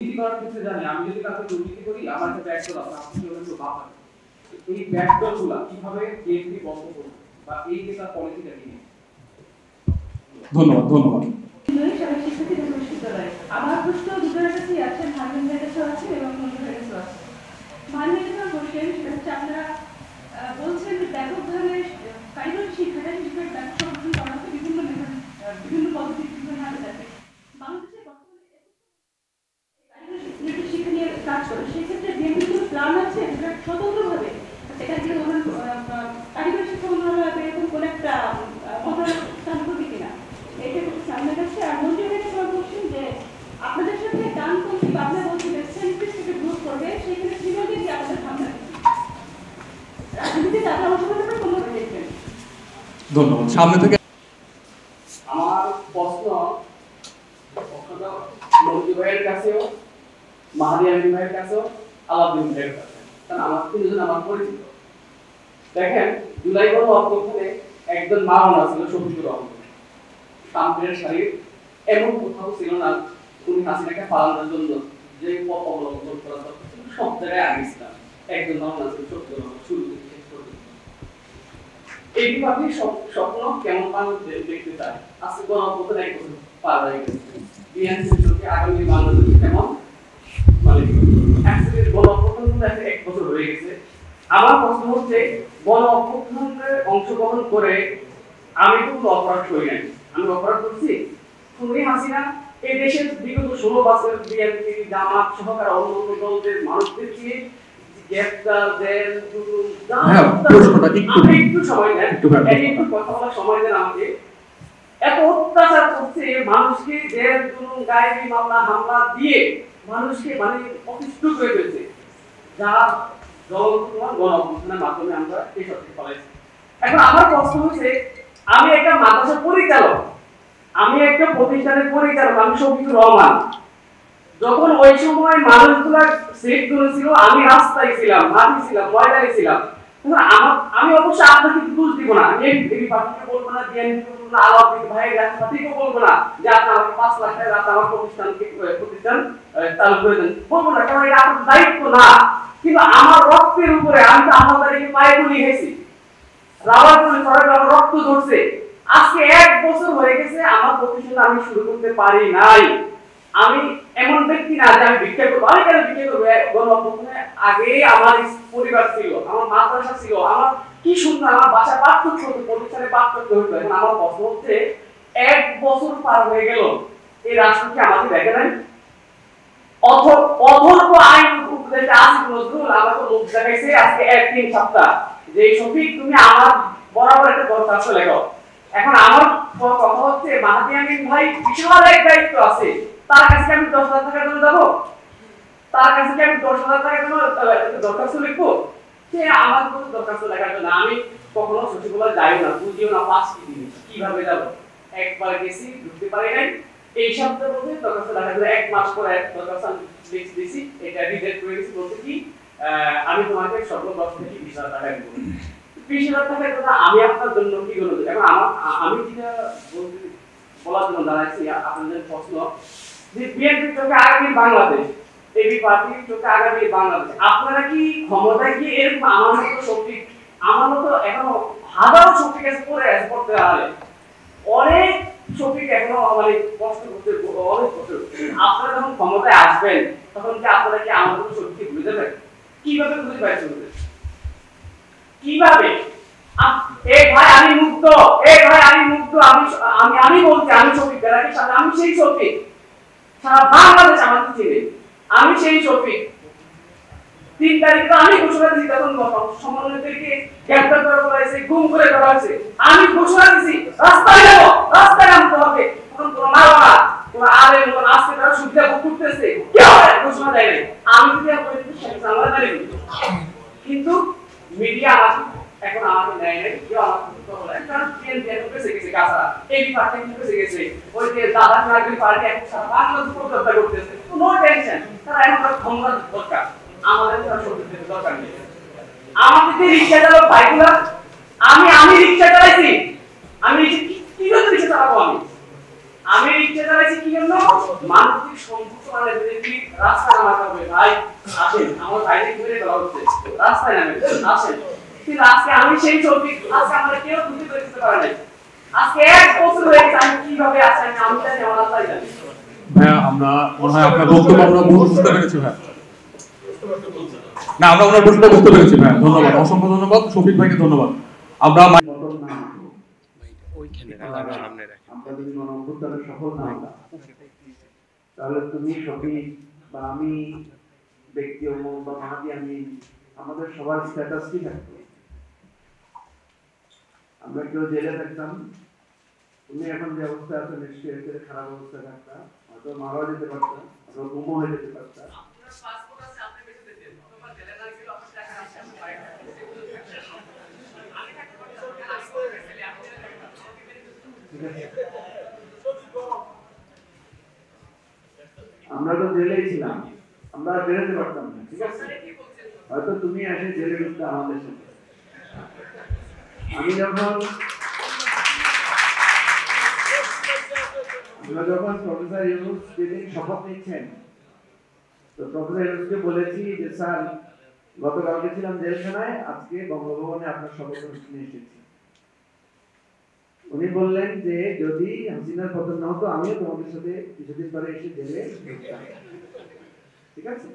দুর্নীতি করার ক্ষেত্রে জানি আমি যদি কাউকে দুর্নীতি করি আমার একটা ব্যাক ডোর আছে, আপনি হলেন তো বাবা। এই ব্যাক ডোরগুলো কিভাবে বিএনপি বন্ধ করবে বা এই যে তার পলিসিটা কি? ধন্যবাদ ধন্যবাদ। আমার প্রশ্ন দুটোর কাছেই আছে, মাননীয় কাছেও আছে এবং মন্ত্রীর কাছেও আছে। মাননীয় কোশ্চেন সেটা হচ্ছে আপনারা বলছেন যে ব্যাপকভাবে কারিগরি শিক্ষাটা শিক্ষার ব্যবসা গঠন করা হচ্ছে বিভিন্ন পদ্ধতি বিভিন্ন হাতে যাচ্ছে। বাংলাদেশে বর্তমানে কারিগরি শিক্ষা নিয়ে কাজ করে, সেক্ষেত্রে বিএনপি কোনো প্ল্যান আছে যেটা স্বতন্ত্রভাবে সেখানে কারিগরি শিক্ষা মন্ত্রণালয় এরকম কোনো একটা মন্ত্রণালয় স্থান করবে কিনা, এটা সামনে কাছে। আর মন্ত্রীর কাছে আমার বলছেন যে আপনাদের সাথে ডানপন্থী বা আপনারা বলছেন সেন্ট্রিক থেকে গ্রুপ করবে, সেখানে তৃণমূলের যে আপনাদের ভাবনা রাজনীতিতে আপনারা অংশগ্রহণ করে কোনোভাবে দেখবেন। ধন্যবাদ। সামনে থেকে আমার প্রশ্ন মন্ত্রী ভাইয়ের কাছেও, মাহাদি আমিন ভাইয়ের কাছেও, আলাউদ্দিন ভাইয়ের কাছে, কারণ আমার তিনজন আমার পরিচিত। দেখেন, জুলাই গণ অভ্যুত্থানে একজন মাওলানা ছিল শফিকুর রহমান, সামনের শাড়ির এমন কোথাও ছিল না উনি হাসিনাকে পালানোর জন্য যে পথ অবলম্বন করা দরকার ছিল, সব জায়গায় আগে ছিলাম। একজন মাওলানা ছিল শফিকুর রহমান, শুরু থেকে শেষ পর্যন্ত। এই বিভাগের স্বপ্ন কেমন মানুষ দেখতে চায়। আজকে গণ অভ্যুত্থানে 1 বছর পার হয়ে গেছে। বিএনপির চোখে আগামী বাংলাদেশ কেমন মানে অ্যাকচুয়ালি গণ অভ্যুত্থান 1 বছর হয়ে গেছে। আমার প্রশ্ন হচ্ছে, গণ অভ্যুত্থানে অংশগ্রহণ করে আমি কোনো অপরাধ করি নাই, আমি অপরাধ করছি? খুনি হাসিনা এই দেশের বিগত 16 বছর বিএনপি জামাত সহকারে অন্যান্য দলদের মানুষদেরকে গ্রেফতার, জেল, জুলুম, একটু সময় দেন, একটু কথা বলার সময় দেন আমাকে। এত অত্যাচার করছে মানুষকে, জেল, জুলুম, গায়েবী মামলা হামলা দিয়ে মানুষকে মানে অতিষ্ঠ করে ফেলছে, যা জনগণ গণ অভ্যুত্থানের মাধ্যমে আমরা এই সত্যি ফলাইছি। এখন আমার প্রশ্ন হচ্ছে, আমি একটা মাদ্রাসা পরিচালক, আমি একটা প্রতিষ্ঠানের পরিচালক, আমি শফিকুর রহমান। যখন ওই সময় মানুষগুলা সেট করেছিল, আমি রাস্তায় ছিলাম, মাঠে ছিলাম, ময়দানে ছিলাম। আমি অবশ্যই আপনাকে দোষ দিব না, আমি এই পার্টিকে বলবো না, বিএনপি বলবো না, আলাউদ্দিন ভাইয়ের রাজনীতিকে বলবো না যে আপনি আমাকে 5 লাখ টাকা আমার প্রতিষ্ঠান চালু করে দেন, বলবো না, কারণ এটা আপনার দায়িত্ব না। কিন্তু আমার রক্তের উপরে আমি তো আমার তারিখে পায়ে তুলি গেছি, রাবার করে সরাসরি আমার রক্ত ধরছে। আজকে 1 বছর হয়ে গেছে আমার প্রতিষ্ঠান আমি শুরু করতে পারি নাই। আমি এমন ব্যক্তি না যে আমি ভিক্ষা করবো, আমি কেন ভিক্ষা করবো? গণ অভ্যুত্থানে আগে আমার পরিবার ছিল, আমার মাদ্রাসা ছিল, আমার কি সুন্দর আমার বাসা পার্থক্য হতো, প্রতিষ্ঠানে পার্থক্য হতো। এখন আমার প্রশ্ন হচ্ছে, 1 বছর পার হয়ে গেল, এই রাষ্ট্রকে আমাকে দেখে নাই? অথর্ব আইন উপদেষ্টা আসিফ নজরুল আমাকে লোক দেখাইছে আজকে 1-3 সপ্তাহ যে শফিক তুমি আমার বরাবর একটা দরখাস্ত লেখো। এখন আমার কথা হচ্ছে, মাহাদি আমিন ভাই বিশাল এক দায়িত্ব আছে, তার কাছে আমি 10,000 টাকা জন্য যাবো? তার কাছে কি আমি 10,000 টাকা জন্য দরখাস্ত লিখবো? সে আমার কোনো দরখাস্ত লেখার জন্য আমি কখনো সচিবালয় যাই না, বুঝিও না, পাস কি দিন কিভাবে যাব। একবার গেছি, ঢুকতে পারি নাই। এই সপ্তাহে বলতে দরখাস্ত লেখার জন্য 1 মাস পরে দরখাস্ত লিখে দিয়েছি, এটা রিজেক্ট করে গেছি। বলতে কি আমি তোমাকে সর্ব 10 থেকে 20,000 টাকা দিব। 20,000 টাকার কথা আমি আপনার জন্য কি করব? এখন আমি যেটা বলার জন্য দাঁড়াইছি, আপনাদের প্রশ্ন যে বিএনপির চোখে আগামী বাংলাদেশ, এবি পার্টির চোখে আগামী বাংলাদেশ, আপনারা কি ক্ষমতায় কি এরকম আমার মতো শক্তি, আমার মতো এখনো হাজারো শক্তি কাছে পড়তে হারে অনেক শক্তি এখনো মানে কষ্ট করতে অনেক কষ্ট। আপনারা যখন ক্ষমতায় আসবেন তখন কি আপনারা কি আমার মতো শক্তি ভুলে যাবেন? কিভাবে খুঁজে পাইছেন? কিভাবে? এই ভাই আমি মুক্ত, এই ভাই আমি মুক্ত, আমি বলছি আমি শফিক, বেলাকে সাথে আমি সেই শফিক, সারা বাংলাদেশ আমাকে চিনে, আমি সেই শফিক। 3 তারিখে আমি ঘোষণা দিয়েছি, তখন সমন্বয়কদেরকে গ্রেফতার করা হয়েছে, গুম করে করা হয়েছে, আমি ঘোষণা দিয়েছি রাস্তায় যাবো, রাস্তায় নামতে হবে, তখন কোনো মারবা কোনো আরে কোনো আজকে তারা সুবিধা ভোগ করতেছে, কেউ ঘোষণা দেয় নাই। আমি যদি আপনাদের সামনে দাঁড়িয়ে কিন্তু মিডিয়া এখন আমাকে নেয় নাই, কেউ আমাকে বলে কারণ বিএনপি এখন বেঁচে গেছে, কাঁচা এবি পার্টি বেঁচে গেছে, ওই যে দাদা নাগরিক পার্টি এখন সারা বাংলাদেশ প্রতিষ্ঠা করতেছে, নো টেনশন, তারা এখন ক্ষমতা দরকার, আমাদের তারা শক্তির দরকার নেই। আমাদের যে রিক্সা চালক ভাইগুলা, আমি রিক্সা চালাইছি, আমি কি জন্য রিক্সা চালাবো? আমি রিক্সা চালাইছি কি জন্য? মানসিক সম্পর্ক মানে যদি রাস্তা নামাতে হবে ভাই আসেন আমার বাইরে ঘুরে দেওয়া হচ্ছে রাস্তায় নামে আসেন কিন্তু আজকে আমি সেই ছবি আজকে আমরা কেউ বুঝতে করতে পারে নাই আজকে এক বছর হয়ে গেছে আমি কিভাবে আছি আমি জানি আমার আল্লাহ জানে ভাইয়া আমরা মনে হয় আপনার বক্তব্য আমরা বুঝতে পেরেছি ভাই না আমরা ওনার প্রশ্নটা বুঝতে পেরেছি ভাই ধন্যবাদ অসংখ্য ধন্যবাদ শফিক ভাইকে ধন্যবাদ আমরা আমরা যদি গণঅভ্যুত্থানে সফল না হতাম তাহলে তুমি শফিক বা আমি ব্যক্তি বা মাহাদি আমি আমাদের সবার স্ট্যাটাস কি থাকতো আমরা কেউ জেলে থাকতাম তুমি এখন যে অবস্থা আছে নিশ্চয়ই এর খারাপ অবস্থা থাকতাম হয়তো মারা যেতে পারতাম অথবা গুমও হয়ে যেতে পারতাম আমরা তো জেলেই ছিলাম আমরা বেরোতে পারতাম না ঠিক আছে হয়তো তুমি এসে জেলে ঢুকতে আমাদের সাথে আমি যখন প্রফেসর ইউনুস যেদিন শপথ নিচ্ছেন তো প্রফেসর ইউনুসকে বলেছি যে স্যার গতকালকে ছিলাম জেলখানায় আজকে বঙ্গভবনে আপনার শপথ নিয়ে এসেছি উনি বললেন যে যদি হাসিনার পতন না হতো আমিও তোমাদের সাথে কিছুদিন পরে এসে জেলে ঢুকতাম ঠিক আছে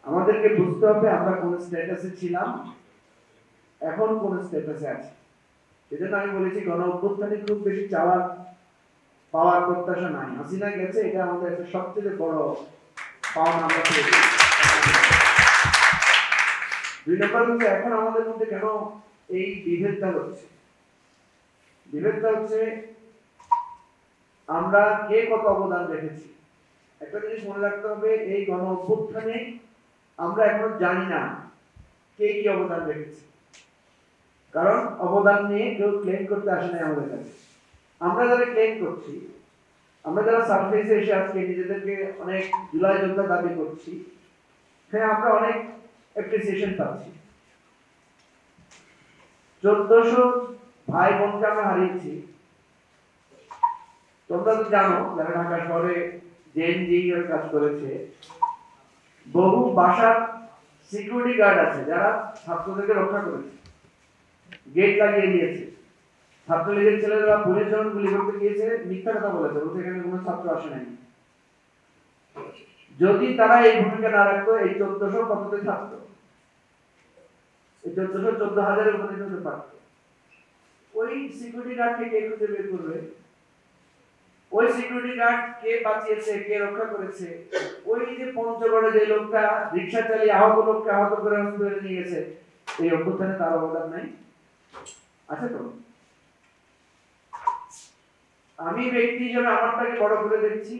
আমাদেরকে বুঝতে হবে আমরা কোন স্ট্যাটাসে ছিলাম এখন কোন স্ট্যাটাসে আছি সেজন্য আমি বলেছি গণ অভ্যুত্থানে খুব বেশি চাওয়ার পাওয়ার প্রত্যাশা নাই হাসিনা গেছে এটা আমাদের একটা সবচেয়ে বড় পাওনা আমরা পেয়েছি দুই নম্বর হচ্ছে এখন আমাদের মধ্যে কেন এই বিভেদটা হচ্ছে আমরা কে কত অবদান রেখেছি একটা জিনিস মনে রাখতে হবে এই গণ অভ্যুত্থানে আমরা এখনো জানি না কে কি অবদান রেখেছে কারণ অবদান নিয়ে কেউ ক্লেম করতে আসে নাই আমাদের কাছে আমরা যারা ক্লেম করছি আমরা যারা সার্ভিসে এসে আজকে নিজেদেরকে অনেক জুলাই যোদ্ধা দাবি করছি হ্যাঁ আমরা অনেক অ্যাপ্রিসিয়েশন পাচ্ছি 1400 ভাই বোনকে আমরা হারিয়েছি তোমরা তো জানো যারা ঢাকা শহরে জেএনজি এর কাজ করেছে বহু বাসার সিকিউরিটি গার্ড আছে যারা ছাত্রদেরকে রক্ষা করেছে গেট লাগিয়ে দিয়েছে ছাত্রলীগের ছেলেরা পুলিশ যখন গুলি করতে গিয়েছে মিথ্যা কথা বলেছে বলতে এখানে কোনো ছাত্র আসে নাই যদি তারা এই ভূমিকা না রাখতো এই 1400 কততে থাকতো এই 14,000 উপনীত হতে পারতো ওই সিকিউরিটি গার্ডকে কে খুঁজে বের করবে ওই সিকিউরিটি গার্ড কে বাঁচিয়েছে কে রক্ষা করেছে ওই যে পঞ্চগড়ে যে লোকটা রিকশা চালিয়ে আহত লোককে আহত করে হসপিটালে নিয়ে গেছে এই অভ্যুত্থানে তার অবদান নাই আছে তো আমি ব্যক্তি হিসেবে আমারটাকে বড় করে দেখছি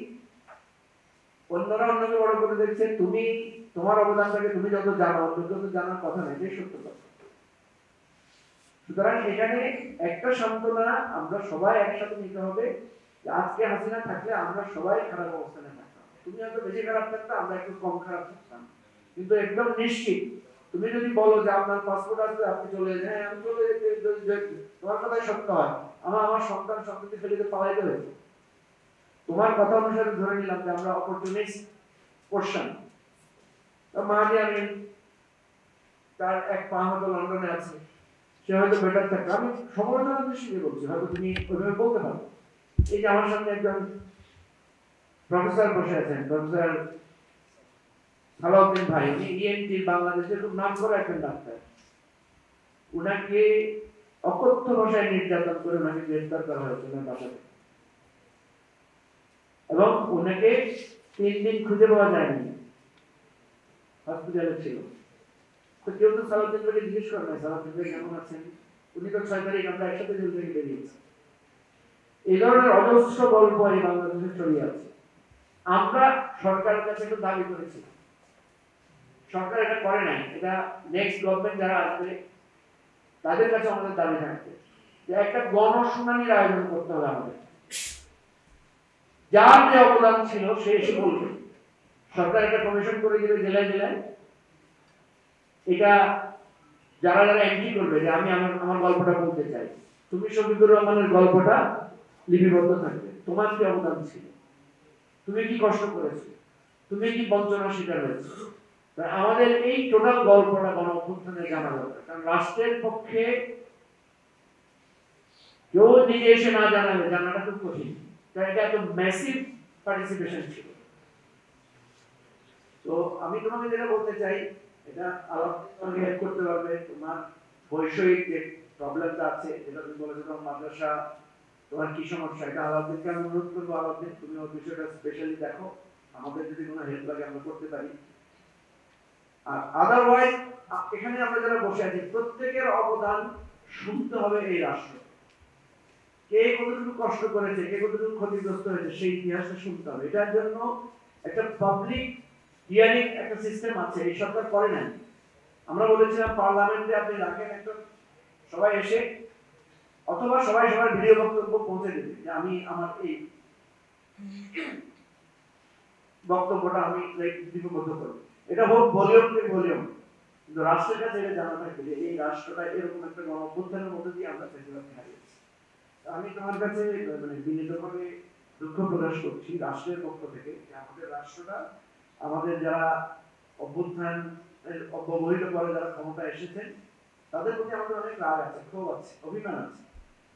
অন্যরা অন্যকে বড় করে দেখছে তুমি তোমার অবদানটাকে তুমি যত জানো অন্য তো জানার কথা নেই এটাই সত্য কথা সুতরাং এখানে একটা সান্ত্বনা আমরা সবাই একসাথে নিতে হবে যে আজকে হাসিনা থাকলে আমরা সবাই খারাপ অবস্থানে থাকতাম তুমি হয়তো বেশি খারাপ থাকতাম আমরা একটু কম খারাপ থাকতাম কিন্তু একদম নিশ্চিত তুমি যদি বলো যে আপনার পাসপোর্ট আছে আপনি চলে যান হ্যাঁ আমি চলে যেতে তোমার কথাই সত্য হয় আমার সন্তান সন্ততি ফেলে পাওয়াইতে হয়েছে তোমার কথা অনুসারে ধরে নিলাম যে আমরা অপরচুনিস্ট কোশ্চেন মাহাদি আমিন তার এক পা হয়তো লন্ডনে আছে সে হয়তো বেটার থাকবে আমি সমালোচনার দৃষ্টিতে বলছি হয়তো তুমি ওইভাবে বলতে পারো এই যে আমার সামনে একজন প্রফেসর বসে আছেন প্রফেসর সালাউদ্দিন ভাই উনি ইএনটি বাংলাদেশের খুব নাম করা একজন ডাক্তার উনাকে অকথ্য ভাষায় নির্যাতন করে উনাকে গ্রেফতার করা হয়েছে ওনার বাসাতে এবং উনাকে 3 দিন খুঁজে পাওয়া যায়নি হসপিটালে ছিল তো কেউ তো সালাউদ্দিন ভাইকে জিজ্ঞেস করে না সালাউদ্দিন ভাই কেমন আছেন উনি তো 6 তারিখ আমরা একসাথে জেল থেকে বেরিয়েছি এই ধরনের অজস্র গল্প এই বাংলাদেশে ছড়িয়ে আছে আমরা সরকারের কাছে একটা দাবি করেছি সরকার এটা করে নাই এটা নেক্সট গভর্নমেন্ট যারা আসবে তাদের কাছে আমাদের দাবি থাকবে যে একটা গণশুনানির আয়োজন করতে হবে আমাদের যার যে অবদান ছিল সে এসে বলবে সরকার একটা কমিশন করে দিবে জেলায় জেলায় এটা যারা যারা এন্ট্রি করবে যে আমি আমার গল্পটা বলতে চাই তুমি শফিকুর রহমানের গল্পটা লিপিবদ্ধ থাকবে তোমার কি অবদান ছিল, তুমি কি কষ্ট করেছো, তুমি কি বঞ্চনার শিকার হয়েছো। আমাদের এই টোটাল গল্পটা গণ অভ্যুত্থানে জানা দরকার, কারণ রাষ্ট্রের পক্ষে কেউ নিজে এসে না জানালে জানাটা খুব কঠিন, কারণ এটা এত ম্যাসিভ পার্টিসিপেশন ছিল। তো আমি তোমাকে যেটা বলতে চাই, এটা আলাপ তোমাকে হেল্প করতে পারবে। তোমার বৈষয়িক যে প্রবলেমটা আছে, যেটা তুমি বলেছো তোমার মাদ্রাসা, তোমার কি সমস্যা, এটা আলাপদেরকে আমি অনুরোধ করবো, আলাপদের তুমি ওই বিষয়টা স্পেশালি দেখো, আমাদের যদি কোনো হেল্প লাগে আমরা করতে পারি। আর আদারওয়াইজ এখানে আমরা যারা বসে আছি প্রত্যেকের অবদান শুনতে হবে এই রাষ্ট্র, কে কতটুকু কষ্ট করেছে, কে কতটুকু ক্ষতিগ্রস্ত হয়েছে, সেই ইতিহাসটা শুনতে হবে। এটার জন্য একটা পাবলিক হিয়ারিং একটা সিস্টেম আছে, এই সরকার করে নাই। আমরা বলেছিলাম পার্লামেন্টে আপনি রাখেন একটা, সবাই এসে, অথবা সবাই সবার ভিডিও বক্তব্য পৌঁছে দেবে যে আমি আমার এই বক্তব্যটা আমি লিপিবদ্ধ করি, এটা হোক ভলিউম টু ভলিউম, কিন্তু রাষ্ট্রের কাছে এটা জানা থাকবে যে এই রাষ্ট্রটা এরকম একটা গণ অভ্যুত্থানের মধ্যে দিয়ে আমরা ফেসিলিটি হারিয়েছি। আমি তোমার কাছে মানে বিনীতভাবে দুঃখ প্রকাশ করছি রাষ্ট্রের পক্ষ থেকে, যে আমাদের রাষ্ট্রটা, আমাদের যারা অভ্যুত্থান অব্যবহিত করে যারা ক্ষমতা এসেছেন, তাদের প্রতি আমাদের অনেক রাগ আছে, ক্ষোভ আছে, অভিমান আছে।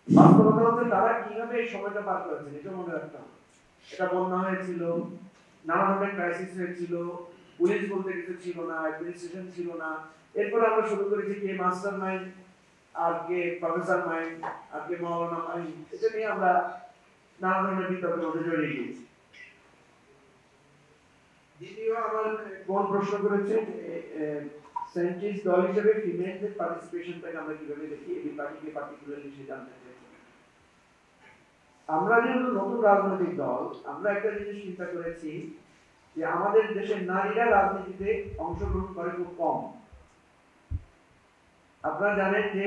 বাস্তবতা হচ্ছে তারা কিভাবে এই সময়টা পার করেছেন এটা মনে রাখতে হবে। এটা বন্যা হয়েছিল, নানা ধরনের ক্রাইসিস হয়েছিল, পুলিশ বলতে কিছু ছিল না, অ্যাডমিনিস্ট্রেশন ছিল না। এরপর আমরা শুরু করেছি কে মাস্টার মাইন্ড, আর কে প্রফেসর মাইন্ড, আর কে মাওলানা মাইন্ড, এটা নিয়ে আমরা নানা ধরনের বিতর্কের মধ্যে জড়িয়ে গিয়েছি। দ্বিতীয় আমার কোন প্রশ্ন করেছে সেন্ট্রিস্ট দল হিসেবে ফিমেলদের পার্টিসিপেশনটাকে আমরা কিভাবে দেখি, এই পার্টিকে পার্টিকুলারলি সে জানতে চাইছি। আমরা যেহেতু নতুন রাজনৈতিক দল, আমরা একটা জিনিস চিন্তা করেছি যে আমাদের দেশের নারীরা রাজনীতিতে অংশগ্রহণ করে খুব কম। আপনারা জানেন যে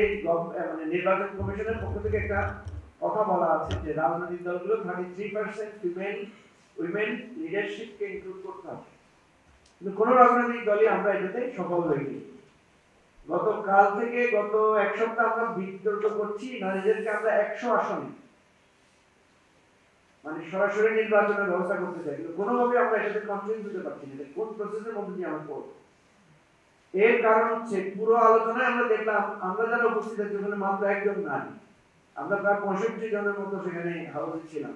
মানে নির্বাচন কমিশনের পক্ষ থেকে একটা কথা বলা আছে যে রাজনৈতিক দলগুলো 33% ফিমেল উইমেন লিডারশিপকে ইনক্লুড করতে হবে, কিন্তু কোনো রাজনৈতিক দলই আমরা এটাতে সফল হইনি। গতকাল থেকে গত এক সপ্তাহ আমরা বিতর্ক করছি নারীদেরকে আমরা 100 আসনে মানে সরাসরি নির্বাচনের ব্যবস্থা করতে চাই, কিন্তু কোনোভাবে আমরা এটাতে কনভিন্স হতে পারছি না কোন প্রসেসের মধ্যে দিয়ে আমরা করব। এর কারণ হচ্ছে পুরো আলোচনায় আমরা দেখলাম আমরা যারা উপস্থিত আছি ওখানে মাত্র একজন নারী, আমরা প্রায় 65 জনের মতো সেখানে হাউসে ছিলাম।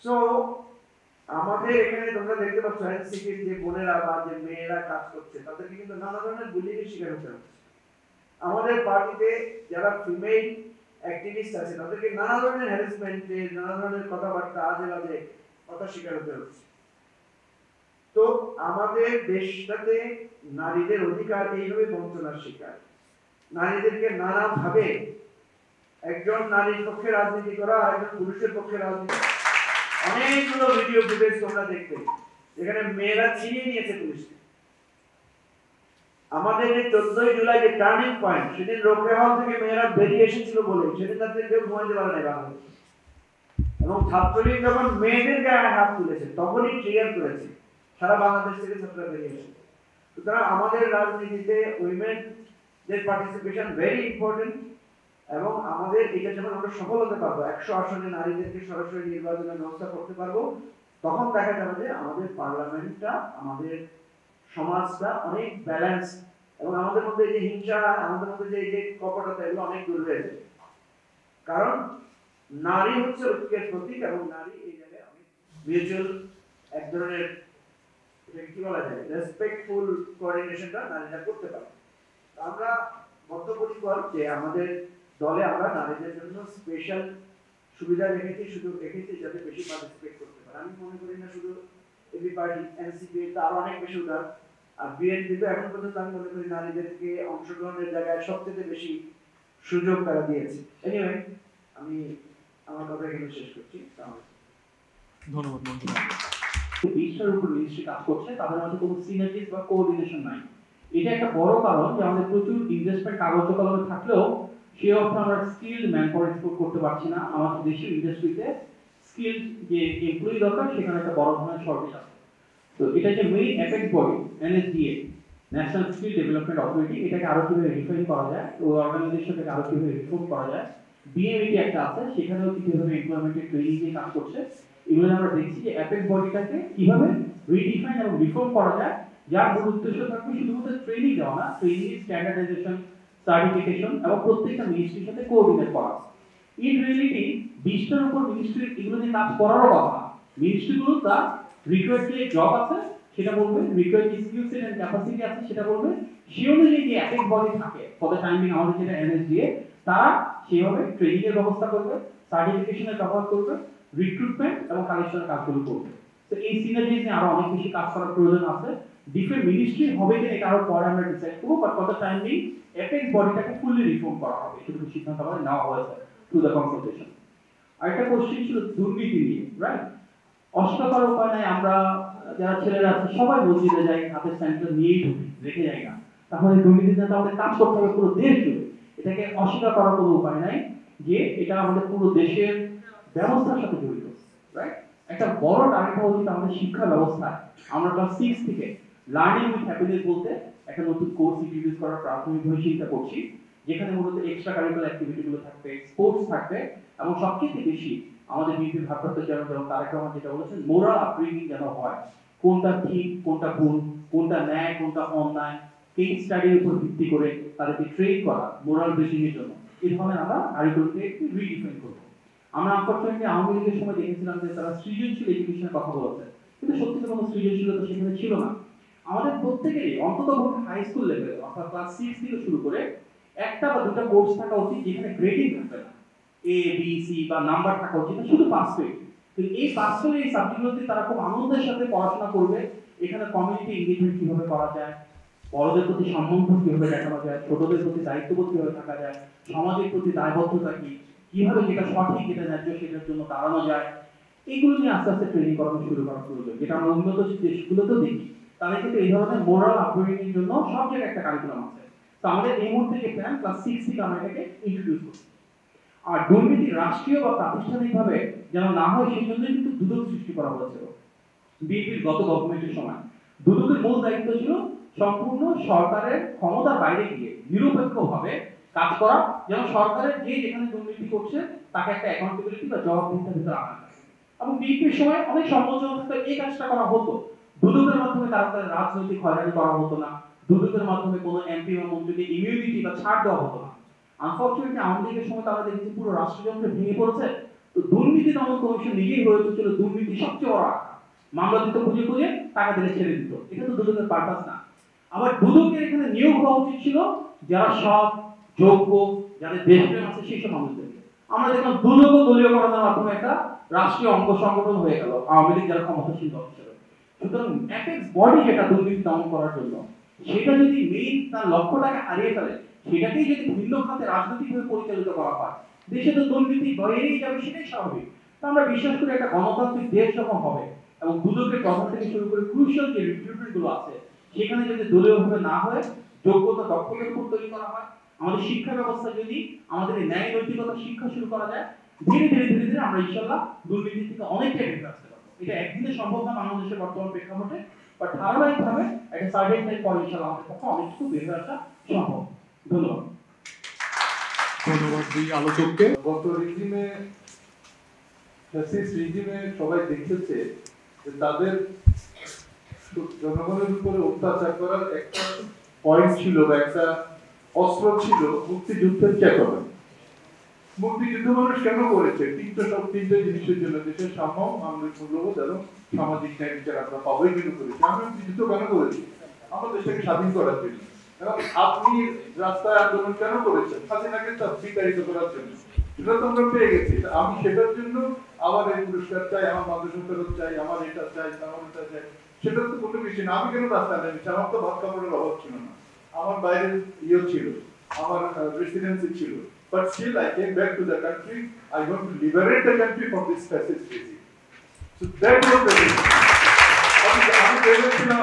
সো আমাদের এখানে তোমরা দেখতে পাচ্ছ এনসিপির যে বোনেরা বা যে মেয়েরা কাজ করছে তাদেরকে কিন্তু নানা ধরনের বুলিংয়ের শিকার হতে হচ্ছে। আমাদের পার্টিতে যারা ফিমেল অ্যাক্টিভিস্ট আছে তাদেরকে নানা ধরনের হ্যারাসমেন্টের, নানা ধরনের কথাবার্তা, আজে বাজে কথা শিকার হতে হচ্ছে। তো আমাদের দেশটাতে নারীদের অধিকার এইভাবে বঞ্চনার শিকার, নারীদেরকে নানাভাবে, একজন নারীর পক্ষে রাজনীতি করা আর একজন পুরুষের পক্ষে রাজনীতি, অনেকগুলো ভিডিও ফুটেজ তোমরা দেখবে এখানে মেয়েরা ছিনিয়ে নিয়েছে পুলিশকে। আমাদের এই 14 জুলাই যে টার্নিং পয়েন্ট, সেদিন রোকেয়া হল থেকে মেয়েরা বেরিয়ে এসেছিল বলে সেদিন তাদের কেউ ঘুমাইতে পারে নাই বাংলাদেশে, এবং ছাত্রলীগ যখন মেয়েদের গায়ে হাত তুলেছে তখনই ট্রিগার করেছে সারা বাংলাদেশ থেকে ছাত্ররা বেরিয়ে এসেছে। সুতরাং আমাদের রাজনীতিতে উইমেনদের পার্টিসিপেশন ভেরি ইম্পর্টেন্ট, এবং আমাদের এটা যখন আমরা সফল হতে পারবো, 100 আসনে নারীদেরকে সরাসরি নির্বাচনের ব্যবস্থা করতে পারবো, তখন দেখা যাবে যে আমাদের পার্লামেন্টটা, আমাদের সমাজটা অনেক ব্যালেন্স, এবং আমাদের মধ্যে যে হিংসা, আমাদের মধ্যে যে কপটতা, এগুলো অনেক দূর হয়ে যাবে। কারণ নারী হচ্ছে ঐক্যের প্রতীক, এবং নারী এই জায়গায় অনেক মিউচুয়াল এক ধরনের কি বলা যায় রেসপেক্টফুল কোঅর্ডিনেশনটা নারীরা করতে পারে। আমরা বদ্ধপরিকর যে আমাদের দলে আমরা নারীদের জন্য স্পেশাল সুবিধা রেখেছি, সুযোগ রেখেছি যাতে বেশি পার্টিসিপেট করতে পারে। আমি মনে করি না শুধু এবি পার্টি, এনসিপি তো আরো অনেক বেশি উদাহরণ, আর বিএনপি তো এখন পর্যন্ত আমি মনে করি নারীদেরকে অংশগ্রহণের জায়গায় সবচেয়ে বেশি সুযোগ তারা দিয়েছে। এনিওয়ে আমি আমার কথা এখানে শেষ করছি। ধন্যবাদ মঞ্জু ভাই। 20টার উপর মিনিস্ট্রি কাজ করছে, তাদের মধ্যে কোনো সিনার্জিস বা কোঅর্ডিনেশন নাই। এটা একটা বড় কারণ যে আমাদের প্রচুর ইনভেস্টমেন্ট কাগজ কলমে থাকলেও সেই অর্থে আমরা স্কিল ম্যানপাওয়ার এক্সপোর্ট করতে পারছি না। আমাদের দেশীয় ইন্ডাস্ট্রিতে স্কিল যে এমপ্লয়ি দরকার সেখানে একটা বড় ধরনের শর্টেজ আছে। তো এটা যে main effect body NSDA, national skill development authority, এটাকে আরো কিভাবে রিফাইন করা যায়, ওই অর্গানাইজেশনটাকে আরো কিভাবে রিফর্ম করা যায়, বিএমইটি একটা আছে, সেখানেও কিভাবে এমপ্লয়মেন্টের ট্রেনিং নিয়ে কাজ করছে। এগুলো আমরা দেখছি যে অ্যাপেক্স বডিটাকে কিভাবে রিডিফাইন এবং রিফর্ম করা যায়, যার মূল উদ্দেশ্য থাকবে শুধুমাত্র ট্রেনিং দেওয়া না, ট্রেনিং স্ট্যান্ডার্ডাইজেশন, সার্টিফিকেশন এবং প্রত্যেকটা মিনিস্ট্রির সাথে কোঅর্ডিনেট করা। ইন রিয়েলিটি 20টার উপর মিনিস্ট্রি এগুলো নিয়ে কাজ করারও কথা। মিনিস্ট্রিগুলো তার রিকোয়ার্ড যে জব আছে সেটা বলবে, রিকোয়ার্ড যে স্কিল সেট এন্ড ক্যাপাসিটি আছে সেটা বলবে, সেই অনুযায়ী যে অ্যাপেক্স বডি থাকে ফর দ্য টাইমিং আমাদের যেটা এনএসডিএ, তারা সেভাবে ট্রেনিং এর ব্যবস্থা করবে, সার্টিফিকেশনের ব্যবহার করবে, রিক্রুটমেন্ট এবং কালেকশনের কাজগুলো করবে। তো এই সিনার্জিজ নিয়ে আরো অনেক বেশি কাজ করার প্রয়োজন আছে। ডিফারেন্ট মিনিস্ট্রি হবে কিনা এটা আরো পরে আমরা ডিসাইড করবো, but for the timing apex বডিটাকে ফুললি রিফর্ম করা হবে, এটুকু সিদ্ধান্ত আমাদের নেওয়া হয়েছে থ্রু দ্য কনসালটেশন। আরেকটা কোশ্চেন ছিল দুর্নীতি নিয়ে, রাইট? অস্বীকার উপায় নাই, আমরা যারা ছেলেরা আছে সবাই মসজিদে যাই, হাতের স্যানিটাইজার নিয়েই ঢুকি, রেখে যাই না। তাহলে দুর্নীতির সাথে আমাদের কাজ করতে হবে পুরো দেশ জুড়ে। এটাকে অস্বীকার করার কোনো উপায় নাই যে এটা আমাদের পুরো দেশের ব্যবস্থার সাথে জড়িত, রাইট? একটা বড় টার্গেট হওয়া উচিত আমাদের শিক্ষা ব্যবস্থায়। আমরা ক্লাস 6 থেকে লার্নিং উইথ হ্যাপিনেস বলতে একটা নতুন কোর্স ইন্ট্রোডিউস করার প্রাথমিকভাবে চিন্তা করছি, যেখানে মূলত এক্সট্রা কারিকুলার অ্যাক্টিভিটিগুলো থাকবে, স্পোর্টস থাকবে, এবং সবচেয়ে বেশি আমাদের বিএনপির ভারপ্রাপ্ত চেয়ারম্যান যেমন তারেক রহমান যেটা বলেছেন, মোরাল আপব্রিঙ্গিং যেন হয়, কোনটা ঠিক, কোনটা ভুল, কোনটা ন্যায়, কোনটা অন্যায়, কেস স্টাডির উপর ভিত্তি করে তাদেরকে ট্রেন করা মোরাল বিল্ডিং এর জন্য। এই ধরনের আমরা কারিকুলামকে রিডিফাইন করব। আমরা আনফরচুনেটলি আওয়ামী লীগের সময় দেখেছিলাম যে তারা সৃজনশীল এডুকেশনের কথা বলেছে, কিন্তু সত্যি কোনো সৃজনশীলতা সেখানে ছিল না। আমাদের প্রত্যেকেরই অন্তত হাই স্কুল লেভেলে অর্থাৎ ক্লাস 6 থেকে শুরু করে একটা বা দুটো কোর্স থাকা উচিত যেখানে গ্রেডিং থাকবে না, এ বি সি বা নাম্বার থাকা উচিত না, শুধু পাস ফেল। কিন্তু এই পাস ফেল এই সাবজেক্টগুলোতে তারা খুব আনন্দের সাথে পড়াশোনা করবে। এখানে কমিউনিটি এনগেজমেন্ট কিভাবে করা যায়, বড়দের প্রতি সম্মান কিভাবে দেখানো যায়, ছোটদের প্রতি দায়িত্ববোধ কিভাবে থাকা যায়, সমাজের প্রতি দায়বদ্ধতা কি, কিভাবে যেটা সঠিক যেটা ন্যায্য সেটার জন্য দাঁড়ানো যায়, এগুলো নিয়ে আস্তে আস্তে ট্রেনিং করানো শুরু করা প্রয়োজন। যেটা আমরা উন্নত দেশগুলোতেও দেখি, তাদের কিন্তু এই ধরনের মোরাল আপব্রিঙ্গিং এর জন্য সব জায়গায় একটা কারিকুলাম আছে। তো আমাদের এই মুহূর্তে যে প্ল্যান ক্লাস 6 থেকে আমরা এটাকে ইন্ট্রোডিউস করছি। আর দুর্নীতি রাষ্ট্রীয় বা প্রাতিষ্ঠানিকভাবে যেন না হয় সেই জন্য কিন্তু দুদক সৃষ্টি করা হয়েছিল বিএনপির গত গভর্নমেন্টের সময়। দুদকের মূল দায়িত্ব ছিল সম্পূর্ণ সরকারের ক্ষমতার বাইরে গিয়ে নিরপেক্ষভাবে কাজ করা, যেন সরকারের যে যেখানে দুর্নীতি করছে তাকে একটা অ্যাকাউন্টেবিলিটি বা জবাবদিহিতার ভিতরে আনা যায়। এবং বিএনপির সময় অনেক সমালোচনা থাকতে এই কাজটা করা হতো। দুদকের মাধ্যমে কারো রাজনৈতিক হয়রানি করা হতো না, দুদকের মাধ্যমে কোনো এমপি বা মন্ত্রীকে ইমিউনিটি বা ছাড় দেওয়া হতো না। আনফরচুনেটলি আওয়ামী লীগের সময় তারা দেখেছি পুরো রাষ্ট্রযন্ত্র ভেঙে পড়েছে। তো দুর্নীতি দমন কমিশন নিজেই হয়ে উঠেছিল দুর্নীতি সবচেয়ে বড় আকার, মামলা দিত খুঁজে খুঁজে, টাকা দিলে ছেড়ে দিত। এটা তো দুদকের পারপাস না। আবার দুদকের এখানে নিয়োগ হওয়া উচিত ছিল যারা সৎ, যোগ্য, যাদের দেশপ্রেম আছে সেই সব মানুষদের। আমরা দেখলাম দুদক দলীয়করণের মাধ্যমে একটা রাষ্ট্রীয় অঙ্গ সংগঠন হয়ে গেল আওয়ামী লীগ যারা ক্ষমতাসীন দল হিসেবে। সুতরাং অ্যাপেক্স বডি যেটা দুর্নীতি দমন করার জন্য, সেটা যদি মেইন তার লক্ষ্যটাকে হারিয়ে ফেলে, সেটাকেই যদি ভিন্ন খাতে রাজনৈতিকভাবে পরিচালিত করা হয়, দেশে তো দুর্নীতি বেড়েই যাবে, সেটাই স্বাভাবিক। তো আমরা বিশ্বাস করি একটা গণতান্ত্রিক দেশ যখন হবে এবং দুদকের প্রধান থেকে শুরু করে ক্রুশিয়াল যে রিক্রুটমেন্ট গুলো আছে সেখানে যদি দলীয়ভাবে না হয়, যোগ্যতা দক্ষতার উপর তৈরি করা হয়, আমাদের শিক্ষা ব্যবস্থা যদি আমাদের এই ন্যায় নৈতিকতা শিক্ষা শুরু করা যায়, ধীরে ধীরে ধীরে ধীরে আমরা ইনশাআল্লাহ দুর্নীতি থেকে অনেকটাই বেরিয়ে আসতে পারবো। এটা একদিনে সম্ভব না বাংলাদেশের বর্তমান প্রেক্ষাপটে, বাট ধারাবাহিকভাবে একটা সার্টেন টাইম পরে ইনশাআল্লাহ আমাদের পক্ষে অনেকটুকু বেরিয়ে আসা সম্ভব। ধন্যবাদ। ধন্যবাদ দুই আলোচককে। গত রিজিমে ফ্যাসিস্ট রিজিমে সবাই দেখেছে যে তাদের জনগণের উপরে অত্যাচার করার একটা পয়েন্ট ছিল বা একটা অস্ত্র ছিল মুক্তিযুদ্ধের চেতনা। মুক্তিযুদ্ধ মানুষ কেন করেছে? তিনটে জিনিসের জন্য, দেশের সাম্য, মানবিক মূল্যবোধ এবং সামাজিক ন্যায় বিচার আমরা পাবই জন্য করেছি। আমি মুক্তিযুদ্ধ কেন করেছি? আমরা দেশটাকে স্বাধীন করার জন্য। এবং আপনি রাস্তায় আন্দোলন কেন করেছেন? স্বাধীনতাকে বিতাড়িত করার জন্য। সেটা তো আমরা পেয়ে গেছি। আমি সেটার জন্য আমার এই পুরস্কার চাই, আমার মাদ্রাসা ফেরত চাই, আমার এটা চাই, আমার ওটা চাই, সেটা তো কোনো কিছু না। আমি কেন রাস্তায় নেমেছি? আমার তো ভাত কাপড়ের অভাব ছিল না, আমার বাইরের ছিল, আমার রেসিডেন্সি ছিল, but still I came back to the country. I want to liberate the country from this fascist regime. So that was the reason. আমি ভেবেছিলাম,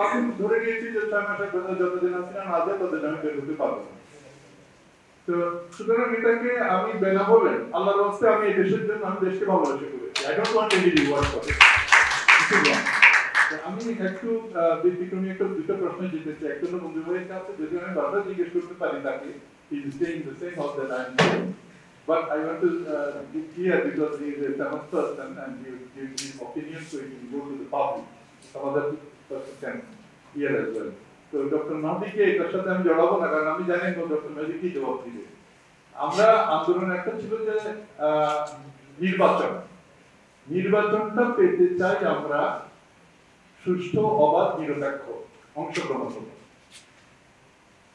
আমি ধরে নিয়েছি যে 6 মাসের ভেতরে যতদিন আছিলাম আজকে ততদিন আমি বের হতে পারবো না। তো সুতরাং এটাকে আমি বেনাবলেন আল্লাহর রাস্তে আমি এই দেশের জন্য, আমি দেশকে ভালোবাসা করেছি। I don't want any reward for it. আমি একটু ব্যতিক্রমী দুটো প্রশ্ন জিতে চাই। একটা হলো মঞ্জু ভাইয়ের কাছে, যদি আমি বারবার জিজ্ঞেস করতে পারি তাকে, he is staying the same house that I am staying, But I want to be clear because he is a famous person and he will give his opinion, so it will go to the public. Some other person can hear as well. So Dr. Mahdiকে এটার সাথে আমি জড়াবো না, কারণ আমি জানি doctor Mehdi কি জবাব দিবে। আমরা আন্দোলন একটা ছিল যে নির্বাচনটা পেতে চাই আমরা সুষ্ঠু, অবাধ, নিরপেক্ষ অংশগ্রহণ করব।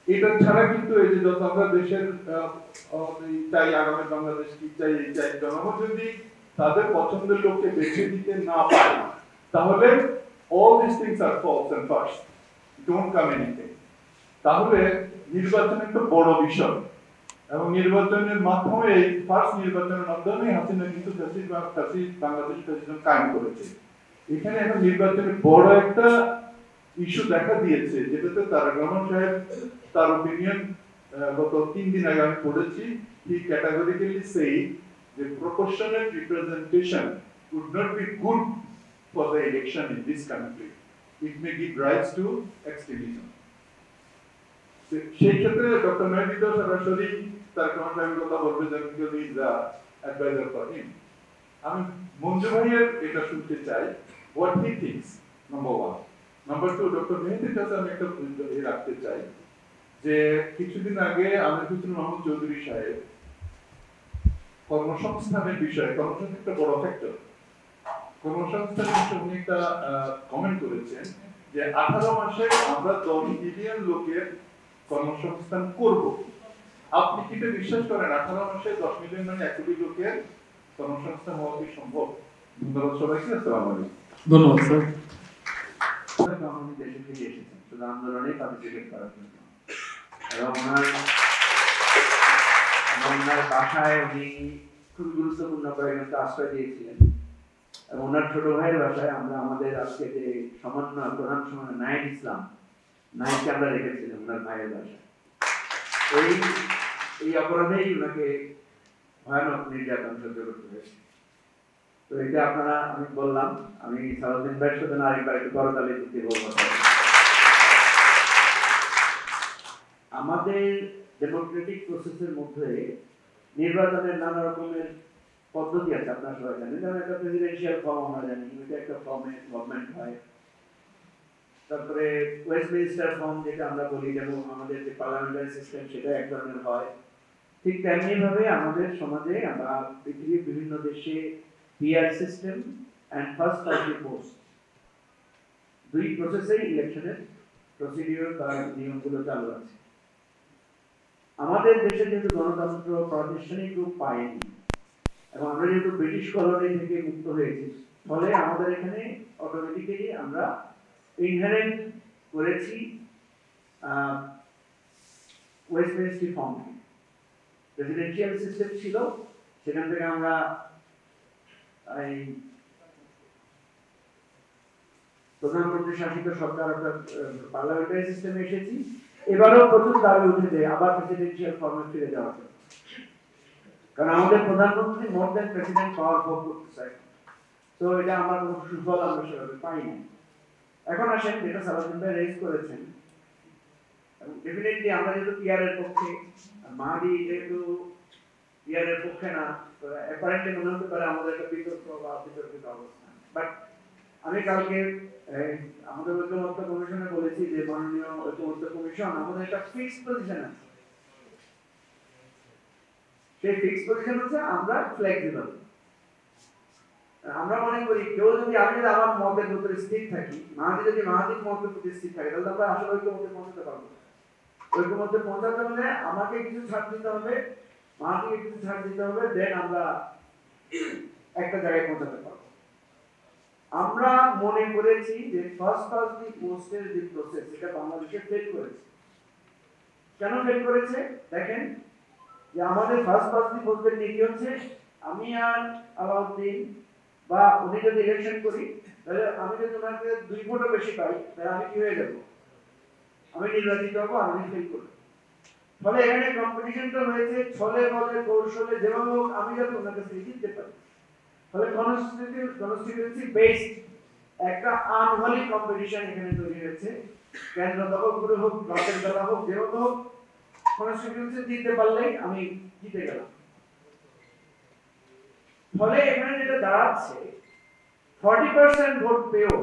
এটা ছাড়া কিন্তু এই যে যত আমরা দেশের চাই আগামী বাংলাদেশ কি চাই এই চাই, জনগণ যদি তাদের পছন্দের লোককে বেছে দিতে না পারে তাহলে all these things are false and false, don't come anything। তাহলে নির্বাচন একটা বড় বিষয় এবং নির্বাচনের মাধ্যমে ফার্স্ট নির্বাচনের মাধ্যমে হাসিনা কিন্তু বাংলাদেশ প্রেসিডেন্ট কায়েম করেছে। এখানে এখন নির্বাচনের বড় একটা ইস্যু দেখা দিয়েছে, যেটাতে তারেক রহমান সাহেব তার ওপিনিয়ন গত 3 দিন আগে আমি পড়েছি। he categorically said that proportionate representation would not be good for the election in this country, it may give rise to extremism। সেই ক্ষেত্রে ডক্টর মেহদি তো সরাসরি তারেক রহমান সাহেবের কথা বলবে যে because he is the advisor for him। আমি মঞ্জু ভাইয়ের এটা শুনতে চাই what he thinks, number 1। Number 2, doctor মেহদির কাছে আমি একটা রাখতে চাই যে কিছুদিন আগে আমির হোসেন মোহাম্মদ চৌধুরী সাহেব কর্মসংস্থানের বিষয়ে, কর্মসংস্থান একটা বড় ফ্যাক্টর, কর্মসংস্থানের বিষয়ে উনি একটা কমেন্ট করেছেন যে 18 মাসে আমরা 10 মিলিয়ন লোকের কর্মসংস্থান করব। আপনি কি এটা বিশ্বাস করেন 18 মাসে 10 মিলিয়ন মানে 1 কোটি লোকের কর্মসংস্থান হওয়া কি সম্ভব? ধন্যবাদ সবাইকে, আসসালামু আলাইকুম। ধন্যবাদ স্যার। আমি দেশে ফিরে এসেছেন শুধু আন্দোলনে পার্টিসিপেট করার জন্য, এবং ওনার বাসায় উনি খুব গুরুত্বপূর্ণ কয়েকজনকে আশ্রয় দিয়েছিলেন, এবং ওনার ছোট ভাইয়ের বাসায় আমরা আমাদের আজকে যে প্রধান সমন্বয় নাইট ইসলাম নাইটকে আমরা রেখেছিলাম ওনার ভাইয়ের বাসায়। এই অপরাধেই ওনাকে ভয়ানক নির্যাতন সহ্য করতে হয়েছে। তো এটা আপনারা, আমি বললাম, আমি সারাদিন ভাইয়ের সাথে আরেকবার একটু করতালি দিতে বলবো। আমাদের ডেমোক্রেটিক প্রসেসের মধ্যে নির্বাচনের নানা রকমের পদ্ধতি আছে, আপনারা সবাই জানেন। যেমন একটা প্রেসিডেন্সিয়াল ফর্ম আমরা জানি, এটা একটা ফর্মে গভর্নমেন্ট হয়। তারপরে ওয়েস্টমিনিস্টার ফর্ম যেটা আমরা বলি, যেমন আমাদের যে পার্লামেন্টারি সিস্টেম সেটা এক ধরনের হয়। ঠিক তেমনি ভাবে আমাদের সমাজে বা পৃথিবীর বিভিন্ন দেশে PR system and first past the post, দুই প্রসেসেই ইলেকশনের প্রসিডিউর বা নিয়মগুলো চালু আছে। আমাদের দেশে যেহেতু গণতন্ত্র প্রাতিষ্ঠানিক রূপ পায়নি এবং আমরা যেহেতু ব্রিটিশ কলোনি থেকে মুক্ত হয়েছি, ফলে আমাদের এখানে অটোমেটিক্যালি আমরা ইনহেরেন্ট করেছি ওয়েস্টমিনিস্টার ফর্ম। প্রেসিডেন্সিয়াল সিস্টেম ছিল, সেখান থেকে আমরা এই প্রধানমন্ত্রী শাসিত সরকার অর্থাৎ পার্লামেন্টারি সিস্টেমে এসেছি। এবারও প্রচুর দাবি উঠেছে আবার প্রেসিডেন্সিয়াল ফর্মে ফিরে যাওয়ার জন্য, কারণ আমাদের প্রধানমন্ত্রী মোর দেন প্রেসিডেন্ট পাওয়ারফুল করতে চাই। তো এটা আমার কোনো সুফল আমরা সেভাবে পাইনি। এখন আসেন যেটা সালাউদ্দিন ভাই রেজ করেছেন, এবং ডেফিনেটলি আমরা যেহেতু পিআর এর পক্ষে, মাহাদি যেহেতু পিআর এর পক্ষে না, তো অ্যাপারেন্টলি মনে হতে পারে আমাদের একটা বিতর্ক বা বিতর্কিত অবস্থান। বাট আমি কালকে আমাদের ঐক্যমত্য কমিশনে বলেছি যে মাননীয় ঐক্যমত্য কমিশন আমাদের একটা ফিক্সড পজিশন আছে। সেই ফিক্সড পজিশন হচ্ছে আমরা ফ্লেক্সিবল। আমরা মনে করি কেউ যদি, আমি যদি আমার মতের উপরে স্থির থাকি, মাহাদি যদি মাহাদির মতের উপরে স্থির থাকে, তাহলে আমরা আসলে ঐক্যমত্যে পৌঁছাতে পারবো। ঐক্যমত্যে পৌঁছাতে হলে আমাকে কিছু ছাড় দিতে হবে, মাহাদিকে কিছু ছাড় দিতে হবে, দেন আমরা একটা জায়গায় পৌঁছাতে পারবো। আমরা মনে করেছি যে ফার্স্ট পাস্ট দি পোস্টের যে প্রসেস, এটা বাংলাদেশে ফেল করেছে। কেন ফেল করেছে দেখেন, যে আমাদের ফার্স্ট পাস্ট দি পোস্টের নীতি হচ্ছে আমি আর আলাউদ্দিন বা উনি যদি ইলেকশন করি, তাহলে আমি যদি ওনাকে 2 ভোটও বেশি পাই, তাহলে আমি কি হয়ে যাব, আমি নির্বাচিত হবো, আমি ফেল করব। ফলে এখানে কম্পিটিশনটা হয়েছে ছলে বলে কৌশলে, যেভাবে হোক আমি যাতে ওনাকে জিততে পারি। ফলে কনস্টিটিউয়েন্সি বেসড একটা আনহলি কম্পিটিশন এখানে তৈরি হয়েছে। কেন্দ্র দখল করে হোক, ব্লকের দ্বারা হোক, যেভাবে হোক কনস্টিটিউয়েন্সি জিততে পারলেই আমি জিতে গেলাম। ফলে এখানে যেটা দাঁড়াচ্ছে 40% ভোট পেয়েও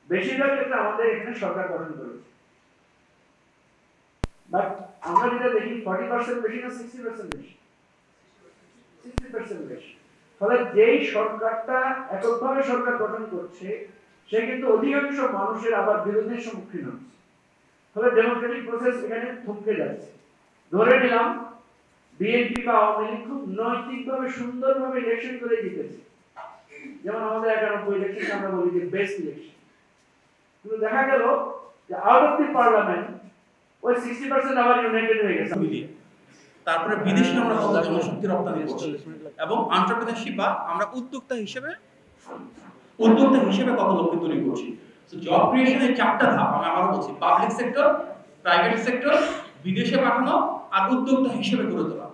বেশিরভাগ ক্ষেত্রে আমাদের এখানে সরকার গঠন করেছে। বাট আমরা যেটা দেখি 40% বেশি না 60% বেশি, 60% বেশি। ফলে যেই সরকারটা এককভাবে সরকার গঠন করছে সে কিন্তু অধিকাংশ মানুষের আবার বিরোধীর সম্মুখীন হচ্ছে। ফলে ডেমোক্রেটিক প্রসেস এখানে থমকে যাচ্ছে। ধরে নিলাম বিএনপি বা আওয়ামী লীগ খুব নৈতিকভাবে সুন্দরভাবে ইলেকশন করে জিতেছে, যেমন আমাদের 91 ইলেকশন আমরা বলি যে বেস্ট ইলেকশন, কিন্তু দেখা গেল যে আউট অফ দি পার্লামেন্ট ওই 60% আবার ইউনাইটেড হয়ে গেছে। তারপরে বিদেশে আমরা কত জনশক্তি রপ্তানি করছি এবং এন্টারপ্রেনারশিপ বা আমরা উদ্যোক্তা হিসেবে কত লোককে তৈরি করছি। তো জব ক্রিয়েশনের 4টা ধাপ আমি আবারও বলছি, পাবলিক সেক্টর, প্রাইভেট সেক্টর, বিদেশে পাঠানো আর উদ্যোক্তা হিসেবে গড়ে তোলা।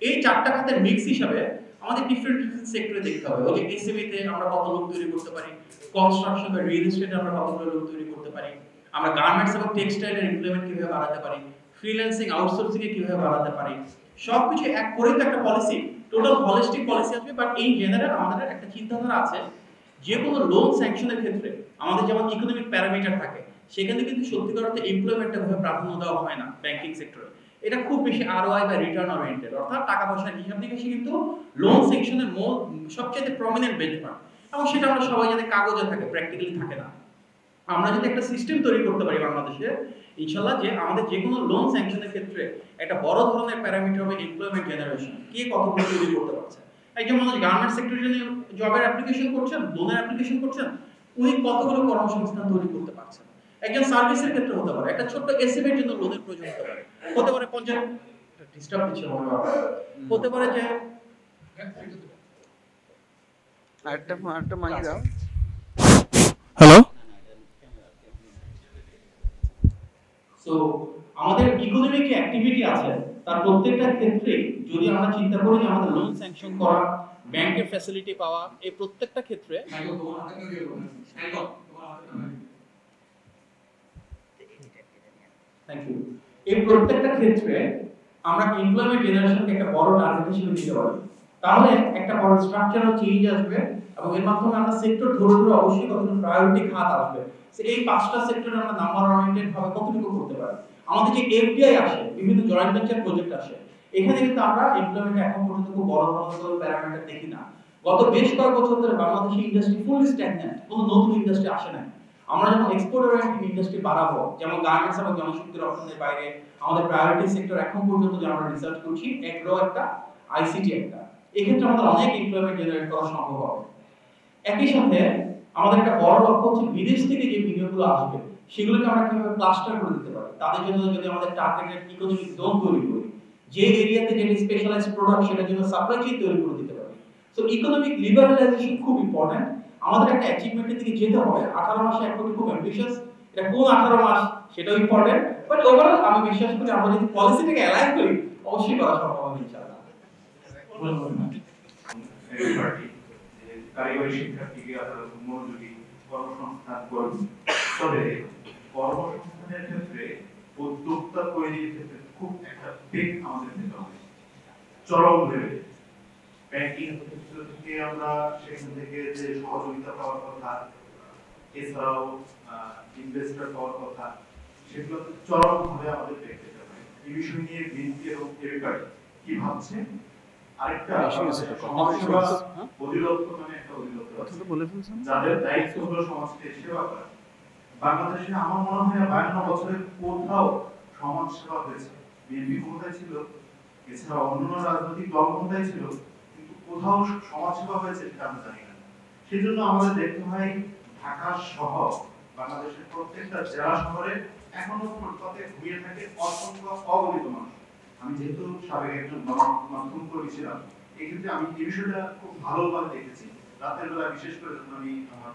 এই 4টা খাতের মিক্স হিসাবে আমাদের ডিফারেন্ট সেক্টরে দেখতে হবে। ওই যে এসএমই তে আমরা কত লোক তৈরি করতে পারি, কনস্ট্রাকশন বা রিয়েল এস্টেটে আমরা কতগুলো লোক তৈরি করতে পারি, আমরা গার্মেন্টস এবং টেক্সটাইলের এমপ্লয়মেন্ট কিভাবে বাড়াতে পারি, ফ্রিল্যান্সিং আউটসোর্সিং এ কিভাবে বাড়াতে পারি। সবকিছু এক করেই তো একটা পলিসি, টোটাল হলিস্টিক পলিসি আসবে। বাট এই জেনারেল আমাদের একটা চিন্তাধারা আছে, যে কোনো লোন স্যাংশনের ক্ষেত্রে আমাদের যেমন ইকোনমিক প্যারামিটার থাকে, সেখানে কিন্তু সত্যিকার অর্থে এমপ্লয়মেন্টটা ভাবে প্রাধান্য দেওয়া হয় না ব্যাংকিং সেক্টরে। এটা খুব বেশি আরওআই বা রিটার্ন ওরিয়েন্টেড, অর্থাৎ টাকা পয়সার হিসাব নিকাশে কিন্তু লোন সেকশনের সবচেয়ে প্রমিনেন্ট বেঞ্চমার্ক, এবং সেটা আমরা সবাই জানি কাগজে থাকে, প্র্যাকটিক্যালি থাকে না। আমরা যদি একটা সিস্টেম তৈরি করতে পারি বাংলাদেশে, ইনশাআল্লাহ যে আমাদের যে কোনো লোন স্যাংশনের ক্ষেত্রে একটা বড় ধরনের প্যারামিটার হবে এমপ্লয়মেন্ট জেনারেশন, কে কতগুলো তৈরি করতে পারছে। একজন মানুষ গার্মেন্টস সেক্টরে যদি জবের অ্যাপ্লিকেশন করছেন, লোনের অ্যাপ্লিকেশন করছেন, উনি কতগুলো কর্মসংস্থান তৈরি করতে পারছেন। একজন সার্ভিসের ক্ষেত্রে হতে পারে, একটা ছোট্ট এসএমইর জন্য লোনের প্রয়োজন হতে পারে 50 ডিস্টার্ব দিচ্ছে হতে পারে যে আরেকটা মাইক দাও। হ্যালো, সো আমাদের ইকোনমিক যে অ্যাক্টিভিটি আছে তার প্রত্যেকটা ক্ষেত্রে যদি আমরা চিন্তা করি যে আমাদের লোন স্যাংশন করা, ব্যাংকের ফ্যাসিলিটি পাওয়া, এই প্রত্যেকটা ক্ষেত্রে থ্যাংক ইউ, এই প্রত্যেকটা ক্ষেত্রে আমরা এমপ্লয়মেন্ট জেনারেশনকে একটা বড় টার্গেট হিসেবে নিতে পারি। তাহলে একটা বড় স্ট্রাকচারাল চেঞ্জ আসবে এবং এর মাধ্যমে আমরা সেক্টর ধরে ধরে অবশ্যই কতগুলো প্রায়োরিটি খাত আসবে। এই 5টা সেক্টরে আমরা নাম্বার ওরিয়েন্টেড ভাবে কতটুকু করতে পারি। আমাদের যে এফডিআই আসে, বিভিন্ন জয়েন্ট ভেঞ্চার প্রজেক্ট আসে, এখানে কিন্তু আমরা এমপ্লয়মেন্ট এখন পর্যন্ত খুব বড় ধরনের প্যারামিটার দেখি না। গত বেশ কয়েক বছর ধরে বাংলাদেশি ইন্ডাস্ট্রি ফুল স্ট্যাগন্যান্ট, কোনো নতুন ইন্ডাস্ট্রি আসে না। আমরা যখন এক্সপোর্ট ওরিয়েন্টেড ইন্ডাস্ট্রি বাড়াবো, যেমন গার্মেন্টস এবং জনশক্তি রপ্তানির বাইরে আমাদের প্রায়োরিটি সেক্টর এখন পর্যন্ত যে আমরা রিসার্চ করছি, এগ্রো একটা, আইসিটি একটা, এক্ষেত্রে আমাদের অনেক এমপ্লয়মেন্ট জেনারেট করা সম্ভব হবে। একই সাথে আমাদের একটা বড় লক্ষ্য হচ্ছে বিদেশ থেকে যে বিনিয়োগগুলো আসবে সেগুলোকে আমরা কিভাবে ক্লাস্টার করে দিতে পারি। তাদের জন্য যদি আমাদের টার্গেটেড ইকোনমিক জোন তৈরি করি, যে এরিয়াতে যেটা স্পেশালাইজড প্রোডাক্ট সেটার জন্য সাপ্লাই চেইন তৈরি করে দিতে পারি। সো ইকোনমিক লিবারালাইজেশন খুব ইম্পর্টেন্ট। আমাদের একটা অ্যাচিভমেন্টের দিকে যেতে হবে। 18 মাসে এক কোটি খুব অ্যাম্বিশিয়াস, এটা কোন 18 মাস সেটাও ইম্পর্টেন্ট, বাট ওভারঅল আমি বিশ্বাস করি আমরা যদি পলিসিটাকে অ্যালাইন করি অবশ্যই করা সম্ভব হবে ইনশাআল্লাহ। কারিগরি শিক্ষার্থীকে আপনারা মনোযোগী কর্মসংস্থান করুন। তবে কর্মসংস্থানের ক্ষেত্রে উদ্যোক্তা তৈরির ক্ষেত্রে খুব একটা বেগ আমাদের নিতে হবে চরম লেভেলে। ব্যাংকিং ক্ষেত্র থেকে আমরা সেখান থেকে যে সহযোগিতা পাওয়ার কথা, এছাড়াও ইনভেস্টর পাওয়ার কথা, সেগুলো চরমভাবে আমাদের বেগ পেতে হবে। এই বিষয় নিয়ে বিএনপি এবং এবিকারি কি ভাবছে? আরেকটা সমাজসেবা অধিদপ্তর নামে একটা অধিদপ্তর আছে, যাদের দায়িত্ব হলো সমাজকে সেবা করা। বাংলাদেশে আমার মনে হয় 52 বছরে কোথাও সমাজ সেবা হয়েছে। বিএনপি ক্ষমতায় ছিল, এছাড়া অন্যান্য রাজনৈতিক দল ক্ষমতায় ছিল, কিন্তু কোথাও সমাজ সেবা হয়েছে এটা আমরা জানি না। সেই জন্য আমাদের দেখতে হয় ঢাকা সহ বাংলাদেশের প্রত্যেকটা জেলা শহরে এখনো ফুটপাতে ঘুমিয়ে থাকে অসংখ্য অগণিত মানুষ। আমি যেহেতু সাবেক একজন গণমাধ্যম কর্মী ছিলাম, এক্ষেত্রে আমি এই বিষয়টা খুব ভালোভাবে দেখেছি। রাতের বেলা বিশেষ করে যখন আমি আমার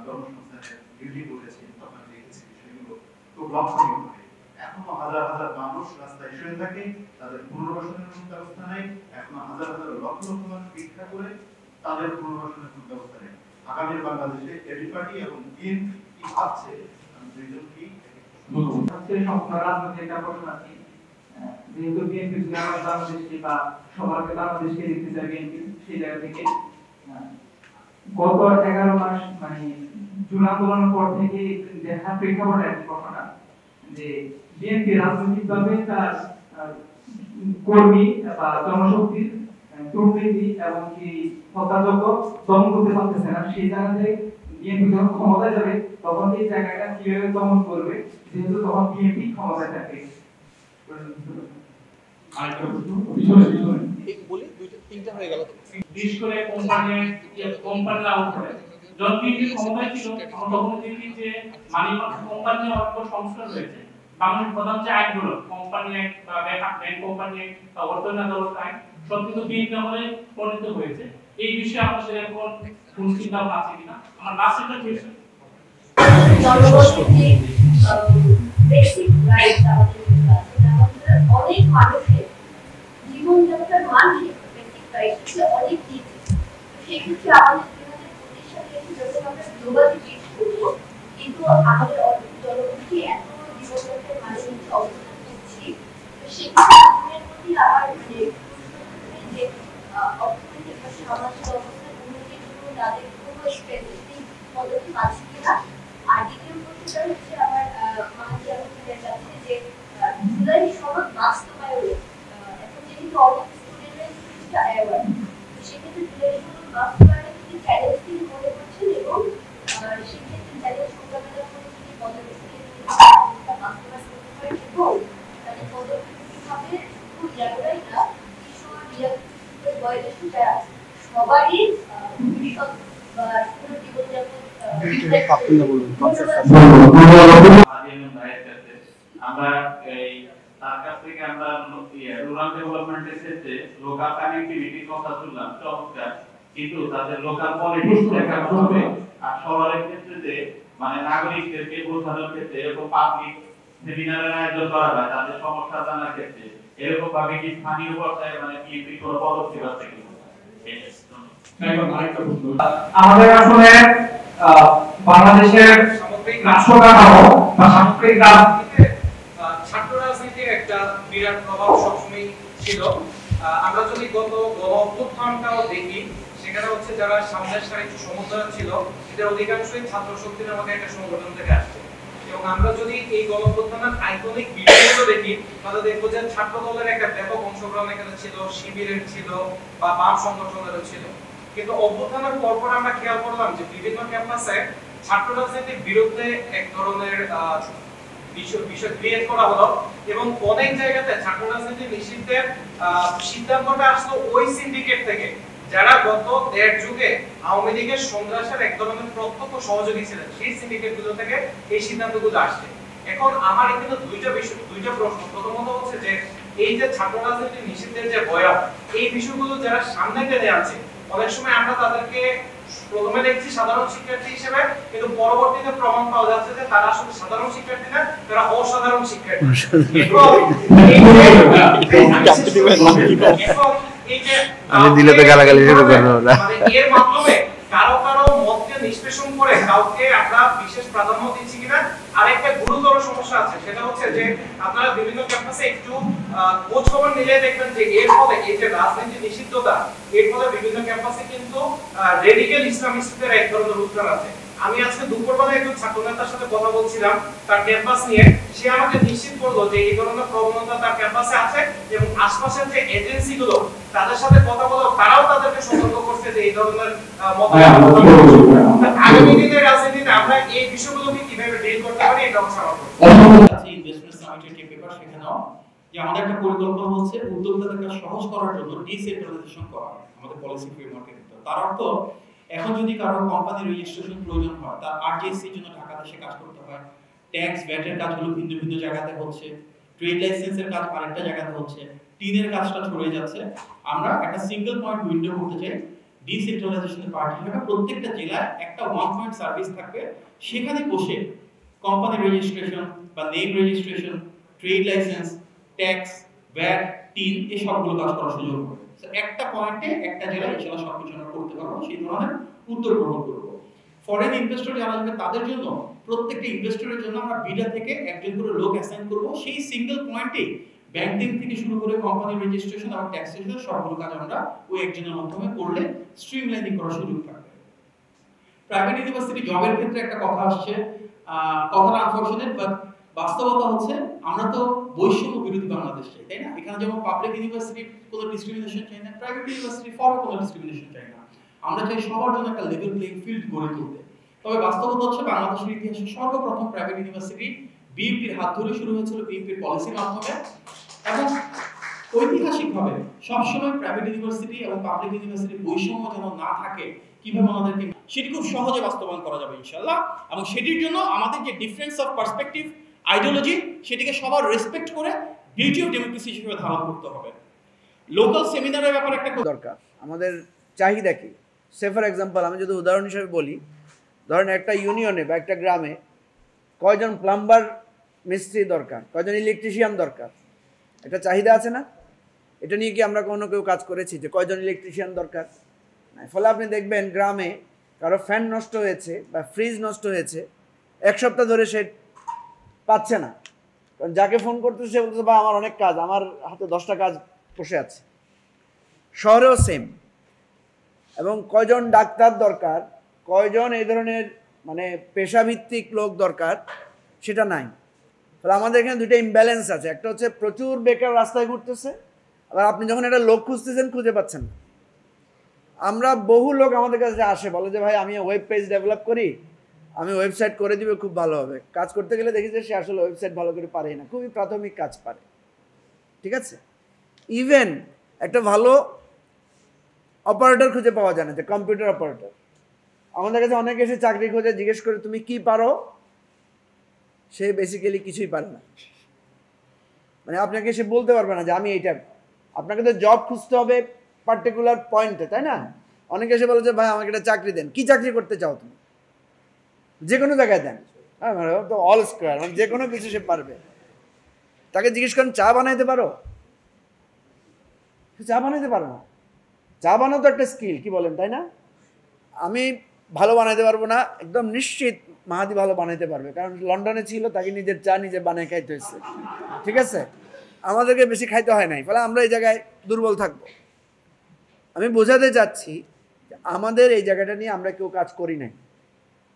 কর্মসংস্থানে ডিউটি করেছি, তখন আমি দেখেছি বিষয়গুলো খুব লক্ষণীয় ভাবে। এখনো হাজার হাজার মানুষ রাস্তায় শুয়ে থাকে, তাদের পুনর্বাসনের কোনো ব্যবস্থা নেই। এখনো হাজার হাজার লক্ষ লক্ষ মানুষ ভিক্ষা করে, তাদের পুনর্বাসনের কোনো ব্যবস্থা নেই। আগামী বাংলাদেশে এবি পার্টি এবং বিএনপি কি ভাবছে, আমি দুইজনকেই রাজনৈতিক একটা প্রশ্ন আছে। যেহেতু বিএনপি যদি আমার বাংলাদেশকে বা সবাইকে বাংলাদেশকে দেখতে চায় বিএনপি, সেই জায়গা থেকে গত 11 মাস মানে জুন আন্দোলনের পর থেকে দেখা প্রেক্ষাপটে একটি ঘটনা যে বিএনপি রাজনৈতিকভাবে তার কর্মী বা জনশক্তির দুর্নীতি এবং কি হত্যাযজ্ঞ দমন করতে পারতেছে না। সেই জায়গাতে বিএনপি যখন ক্ষমতায় যাবে তখন এই জায়গাটা কিভাবে দমন করবে, যেহেতু তখন বিএনপি ক্ষমতায় থাকবে। বিশেষ করে কোম্পানির আউট করে যখন বিএনপি ক্ষমতায় ছিল তখন দেখি যে কোম্পানি অনেক সংস্কার হয়েছে। বাংলাদেশের প্রধান যে আইনগুলো কোম্পানি অ্যাক্ট বা ব্যাংক কোম্পানি অ্যাক্ট বা অর্থনৈতিক আদালত আইন সব কিন্তু বিএনপি আমলে প্রণীত হয়েছে। এই বিষয়ে আপনাদের এখন কোন চিন্তা ভাবনা আছে কিনা? আমার লাস্ট একটা কোয়েশ্চেন, বেসিক রাইট আমাদের অনেক মানুষের জীবনযাত্রার মান বেসিক রাইট অনেক দিচ্ছে। সেক্ষেত্রে আমাদের 2025 সালে যখন আমরা গ্লোবালি রিচ করবো, কিন্তু আমাদের জনগোষ্ঠী এত জীবনযাত্রার মানে নিচে অবস্থান করছি, তো সেক্ষেত্রে প্রতি আমার মানে যে অর্থনৈতিক বা সামাজিক অবস্থার উন্নতির জন্য তাদের কোনো স্পেসিফিক পদক্ষেপ আছে কিনা। আর দ্বিতীয় প্রশ্নটা হচ্ছে আমার মাঝে আমাদের কাছে যে জুলাই সনদ বাস্তবায়নে এখন যেহেতু অনেক স্টুডেন্টরা কিছুটা অ্যাওয়ার্ড, তো সেক্ষেত্রে জুলাই সনদ বাস্তবায়নে কি চ্যালেঞ্জ তিনি মনে করছেন এবং সেক্ষেত্রে চ্যালেঞ্জ মোকাবেলা করে কি পদক্ষেপ বাস্তবায়ন করতে পারে এবং তাদের পদক্ষেপ কিভাবে শুধু ইয়ারাই না কিশোর বয়োজ্যেষ্ঠ যারা সবারই ভবিষ্যৎ বা সুন্দর জীবনযাপন আমরা এই তার কাছ থেকে আমরা রুরাল ডেভেলপমেন্টের ক্ষেত্রে লোকাল কানেক্টিভিটির কথা শুনলাম, চমৎকার, কিন্তু তাদের লোকাল পলিটিক্স দেখানো হবে। আর শহরের ক্ষেত্রে যে মানে নাগরিকদেরকে বোঝানোর ক্ষেত্রে এরকম পাবলিক সেমিনারের আয়োজন করা হয় তাদের সমস্যা জানার ক্ষেত্রে, এরকম ভাবে কি স্থানীয় পর্যায়ে মানে বিএনপি কোনো পদক্ষেপ আছে কিনা? আমাদের আসলে বাংলাদেশের সামগ্রিক রাষ্ট্র কাঠামো বা সামগ্রিক রাজনীতিতে ছাত্র রাজনীতির একটা বিরাট প্রভাব সবসময় ছিল। আমরা যদি গত গণ-অভ্যুত্থানটাও দেখি, সেখানে হচ্ছে যারা সামনের সারিতে সমন্বয় ছিল এদের অধিকাংশই ছাত্র শক্তি নামক একটা সংগঠন থেকে আসছে। এবং আমরা যদি এই গণ-অভ্যুত্থানের আইকনিক ভিডিওগুলো দেখি তাহলে দেখবো যে ছাত্র দলের একটা ব্যাপক অংশগ্রহণ এখানে ছিল, শিবিরের ছিল বা বাম সংগঠনেরও ছিল। কিন্তু অভ্যুত্থানের পরপর আমরা খেয়াল করলাম যে বিভিন্ন ক্যাম্পাসে ছাত্র রাজনীতির বিরুদ্ধে এক ধরনের বিষয় ক্রিয়েট করা হলো এবং অনেক জায়গাতে ছাত্র রাজনীতি নিষিদ্ধের সিদ্ধান্তটা আসলো ওই সিন্ডিকেট থেকে যারা গত 1.5 যুগে আওয়ামী লীগের সন্ত্রাসের এক ধরনের প্রত্যক্ষ সহযোগী ছিলেন। সেই সিন্ডিকেটগুলো থেকে এই সিদ্ধান্তগুলো আসছে। এখন আমার এখানে দুইটা প্রশ্ন। প্রথমত হচ্ছে যে এই যে ছাত্র রাজনীতি নিষিদ্ধের যে বয়ান, এই বিষয়গুলো যারা সামনে টেনে আছে, অনেক সময় আমরা তাদেরকে প্রথমে দেখছি সাধারণ শিক্ষার্থী হিসেবে, কিন্তু পরবর্তীতে প্রমাণ পাওয়া যাচ্ছে যে তারা আসলে সাধারণ শিক্ষার্থী না, তারা অসাধারণ শিক্ষার্থী। আমি দিলে তো গালাগালি শুরু করবো না। মানে এর মাধ্যমে কারো কারো মতকে নিষ্পেষণ করে কাউকে আমরা বিশেষ প্রাধান্য দিচ্ছি কিনা। আরেকটা গুরুতর সমস্যা আছে, সেটা হচ্ছে যে আপনারা বিভিন্ন ক্যাম্পাসে একটু খোঁজ খবর নিলে দেখবেন যে এর ফলে এই যে রাজনীতি নিষিদ্ধতা, এর ফলে বিভিন্ন ক্যাম্পাসে কিন্তু রেডিক্যাল ইসলামিস্টদের এক ধরনের উত্থান আছে। আমি আজকে দুপুরবেলা একজন ছাত্র নেতার সাথে কথা বলছিলাম তার ক্যাম্পাস নিয়ে, সে আমাকে নিশ্চিত করলো যে এই ধরনের প্রবণতা তার ক্যাম্পাসে আছে এবং আশপাশের যে এজেন্সিগুলো তাদের সাথে কথা বলো, তারাও তাদেরকে সতর্ক করছে যে এই ধরনের আগামী দিনের রাজনীতিতে আমরা এই বিষয়গুলোকে কিভাবে ডিল করতে পারি, এটা হচ্ছে আমার আছে ইনভেস্টমেন্ট সামিটের যে পেপার, সেখানেও যে আমাদের একটা পরিকল্পনা হচ্ছে উদ্যোক্তাদের কাজ সহজ করার জন্য ডিসেন্ট্রালাইজেশন করা আমাদের পলিসি ফ্রেমওয়ার্কের ভিতর। তার অর্থ এখন যদি কারো কোম্পানির রেজিস্ট্রেশন প্রয়োজন হয়, তার আরজিএসসি এর জন্য ঢাকাতে সে কাজ করতে হয়, ট্যাক্স ভ্যাটের কাজগুলো ভিন্ন ভিন্ন জায়গাতে হচ্ছে, ট্রেড লাইসেন্সের কাজ আরেকটা জায়গাতে হচ্ছে, টিনের কাজটা ছড়িয়ে যাচ্ছে। আমরা একটা সিঙ্গেল পয়েন্ট উইন্ডো করতে চাই ডিসেন্ট্রালাইজেশনের পার্টি হিসেবে। প্রত্যেকটা জেলায় একটা ওয়ান পয়েন্ট সার্ভিস থাকবে, সেখানে বসে কোম্পানি রেজিস্ট্রেশন বা name registration, trade licence, tax, VAT, tin এই সবগুলো কাজ করার সুযোগ হবে। একটা পয়েন্টে একটা জেলায় ইনশাআল্লাহ সবকিছু আমরা করতে পারবো, সেই ধরনের উদ্যোগ গ্রহণ করব। ফরেন ইনভেস্টর যারা আসবে তাদের জন্য প্রত্যেকটা ইনভেস্টরের জন্য আমরা বিডা থেকে একজন করে লোক অ্যাসাইন করব, সেই সিঙ্গেল পয়েন্টে ব্যাংকিং থেকে শুরু করে কোম্পানি রেজিস্ট্রেশন এবং ট্যাক্সেশন সবগুলো কাজ আমরা ওই একজনের মাধ্যমে করলে স্ট্রিমলাইনিং করার সুযোগ থাকবে। প্রাইভেট ইউনিভার্সিটি জবের ক্ষেত্রে একটা কথা আসছে, কথাটা আনফরচুনেট বাট বাস্তবতা হচ্ছে আমরা তো বৈষম্য বিরোধী বাংলাদেশ চাই, তাই না? এখানে যেমন পাবলিক ইউনিভার্সিটি কোনো ডিসক্রিমিনেশন চাই না, প্রাইভেট ইউনিভার্সিটি ফর কোনো ডিসক্রিমিনেশন চাই না, আমরা চাই সবার জন্য একটা লেভেল প্লেইং ফিল্ড গড়ে তুলতে। তবে বাস্তবতা হচ্ছে বাংলাদেশের ইতিহাসে সর্বপ্রথম প্রাইভেট ইউনিভার্সিটি বিএনপির হাত ধরে শুরু হয়েছিল, বিএনপির পলিসির মাধ্যমে, এবং ঐতিহাসিকভাবে সবসময় প্রাইভেট ইউনিভার্সিটি এবং পাবলিক ইউনিভার্সিটির বৈষম্য যেন না থাকে, কিভাবে আমাদেরকে সেটি খুব সহজে বাস্তবায়ন করা যাবে ইনশাআল্লাহ। এবং সেটির জন্য আমাদের যে ডিফারেন্স অফ পার্সপেক্টিভ আইডিওলজি সেটিকে সবার রেসপেক্ট করে বিউটি অফ ডেমোক্রেসি হিসেবে ধারণ করতে হবে। লোকাল সেমিনারের ব্যাপারে একটা দরকার, আমাদের চাহিদা কি? সে ফর এক্সাম্পল আমি যদি উদাহরণ হিসেবে বলি, ধরেন একটা ইউনিয়নে বা একটা গ্রামে কয়জন প্লাম্বার মিস্ত্রি দরকার, কয়জন ইলেকট্রিশিয়ান দরকার, একটা চাহিদা আছে না? এটা নিয়ে কি আমরা কেউ কাজ করেছি যে কয়জন ইলেকট্রিশিয়ান দরকার? ফলে আপনি দেখবেন গ্রামে কারো ফ্যান নষ্ট হয়েছে বা ফ্রিজ নষ্ট হয়েছে, এক সপ্তাহ ধরে সে পাচ্ছে না, কারণ যাকে ফোন করতেছে সে বলতেছে বা আমার অনেক কাজ, আমার হাতে 10টা কাজ বসে আছে। শহরেও সেম। এবং কয়জন ডাক্তার দরকার, কয়জন এই ধরনের মানে পেশাভিত্তিক লোক দরকার, সেটা নাই। তাহলে আমাদের এখানে দুটো ইমব্যালেন্স আছে, একটা হচ্ছে প্রচুর বেকার রাস্তায় ঘুরতেছে, আবার আপনি যখন একটা লোক খুঁজতেছেন খুঁজে পাচ্ছেন না। আমরা বহু লোক আমাদের কাছে আসে, বলে যে ভাই আমি ওয়েব পেজ ডেভেলপ করি, আমি ওয়েবসাইট করে দিবে, খুব ভালো হবে। কাজ করতে গেলে দেখি যে সে আসলে ওয়েবসাইট ভালো করে পারেই না, খুবই প্রাথমিক কাজ পারে। ঠিক আছে, ইভেন একটা ভালো অপারেটর খুঁজে পাওয়া যায় না, যে কম্পিউটার অপারেটর। আমাদের কাছে অনেকে এসে চাকরি খোঁজে, জিজ্ঞেস করে তুমি কি পারো, সে বেসিক্যালি কিছুই পারে না। মানে আপনাকে সে বলতে পারবে না যে আমি এইটা, আপনাকে তো জব খুঁজতে হবে পার্টিকুলার পয়েন্টে, তাই না? অনেকে এসে বলে যে ভাই আমাকে একটা চাকরি দেন। কি চাকরি করতে চাও তুমি? যে কোনো জায়গায় দেন। হ্যাঁ, তো অল স্কোয়ার, মানে যে কোনো কিছু সে পারবে। তাকে জিজ্ঞেস করেন চা বানাইতে পারো, চা বানাইতে পারো না। চা বানানো তো একটা স্কিল, কি বলেন, তাই না? আমি ভালো বানাইতে পারবো না, একদম নিশ্চিত মাহাদি ভালো বানাইতে পারবে, কারণ লন্ডনে ছিল, তাকে নিজের চা নিজে বানায় খাইতে হয়েছে। ঠিক আছে, আমাদেরকে বেশি খাইতে হয় নাই, ফলে আমরা এই জায়গায় দুর্বল থাকবো। আমি বোঝাতে চাচ্ছি আমাদের এই জায়গাটা নিয়ে আমরা কেউ কাজ করি নাই।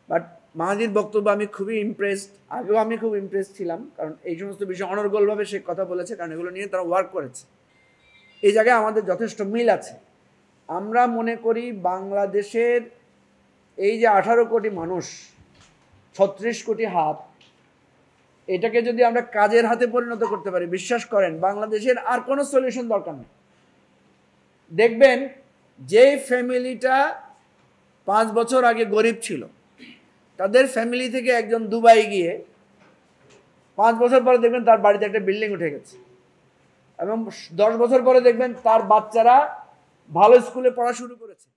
বাট মাহাদির বক্তব্য আমি খুবই ইমপ্রেসড, আগেও আমি খুব ইমপ্রেসড ছিলাম, কারণ এই সমস্ত বিষয় অনর্গলভাবে সে কথা বলেছে, কারণ এগুলো নিয়ে তারা ওয়ার্ক করেছে। এই জায়গায় আমাদের যথেষ্ট মিল আছে। আমরা মনে করি বাংলাদেশের এই যে 18 কোটি মানুষ, 36 কোটি হাত, এটাকে যদি আমরা কাজের হাতে পরিণত করতে পারি, বিশ্বাস করেন বাংলাদেশের আর কোনো সলিউশন দরকার নেই। দেখবেন যেই ফ্যামিলিটা 5 বছর আগে গরিব ছিল, তাদের ফ্যামিলি থেকে একজন দুবাই গিয়ে 5 বছর পরে দেখবেন তার বাড়িতে একটা বিল্ডিং উঠে গেছে, এবং 10 বছর পরে দেখবেন তার বাচ্চারা ভালো স্কুলে পড়া শুরু করেছে।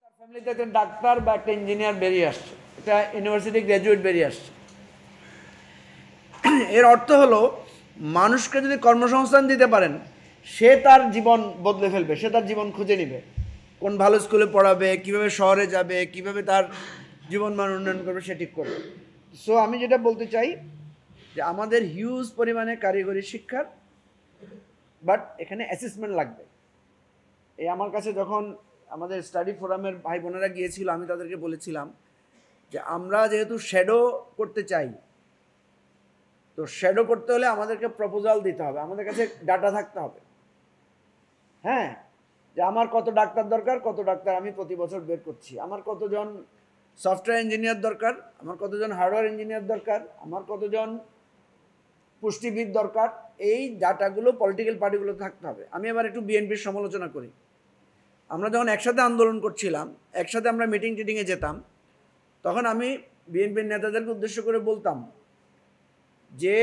তার ফ্যামিলিতে একটা ডাক্তার বা একটা ইঞ্জিনিয়ার বেরিয়ে আসছে, একটা ইউনিভার্সিটি গ্র্যাজুয়েট বেরিয়ে আসছে। এর অর্থ হলো মানুষকে যদি কর্মসংস্থান দিতে পারেন, সে তার জীবন বদলে ফেলবে, সে তার জীবন খুঁজে নেবে, কোন ভালো স্কুলে পড়াবে, কিভাবে শহরে যাবে, কিভাবে তার জীবন মান উন্নয়ন করবে, সে ঠিক করবে। সো আমি যেটা বলতে চাই যে আমাদের হিউজ পরিমাণে কারিগরি শিক্ষার, বাট এখানে অ্যাসেসমেন্ট লাগবে। এই আমার কাছে যখন আমাদের স্টাডি ফোরামের ভাই বোনেরা গিয়েছিল, আমি তাদেরকে বলেছিলাম যে আমরা যেহেতু শ্যাডো করতে চাই, তো শ্যাডো করতে হলে আমাদেরকে প্রপোজাল দিতে হবে, আমাদের কাছে ডাটা থাকতে হবে। হ্যাঁ, যে আমার কত ডাক্তার দরকার, কত ডাক্তার আমি প্রতি বছর বের করছি, আমার কতজন সফটওয়্যার ইঞ্জিনিয়ার দরকার, আমার কতজন হার্ডওয়্যার ইঞ্জিনিয়ার দরকার, আমার কতজন পুষ্টিবিদ দরকার, এই ডাটাগুলো পলিটিক্যাল পার্টিগুলো থাকতে হবে। আমি এবার একটু বিএনপির সমালোচনা করি। আমরা যখন একসাথে আন্দোলন করছিলাম, একসাথে আমরা মিটিং টিটিংয়ে যেতাম, তখন আমি বিএনপির নেতাদেরকে উদ্দেশ্য করে বলতাম যে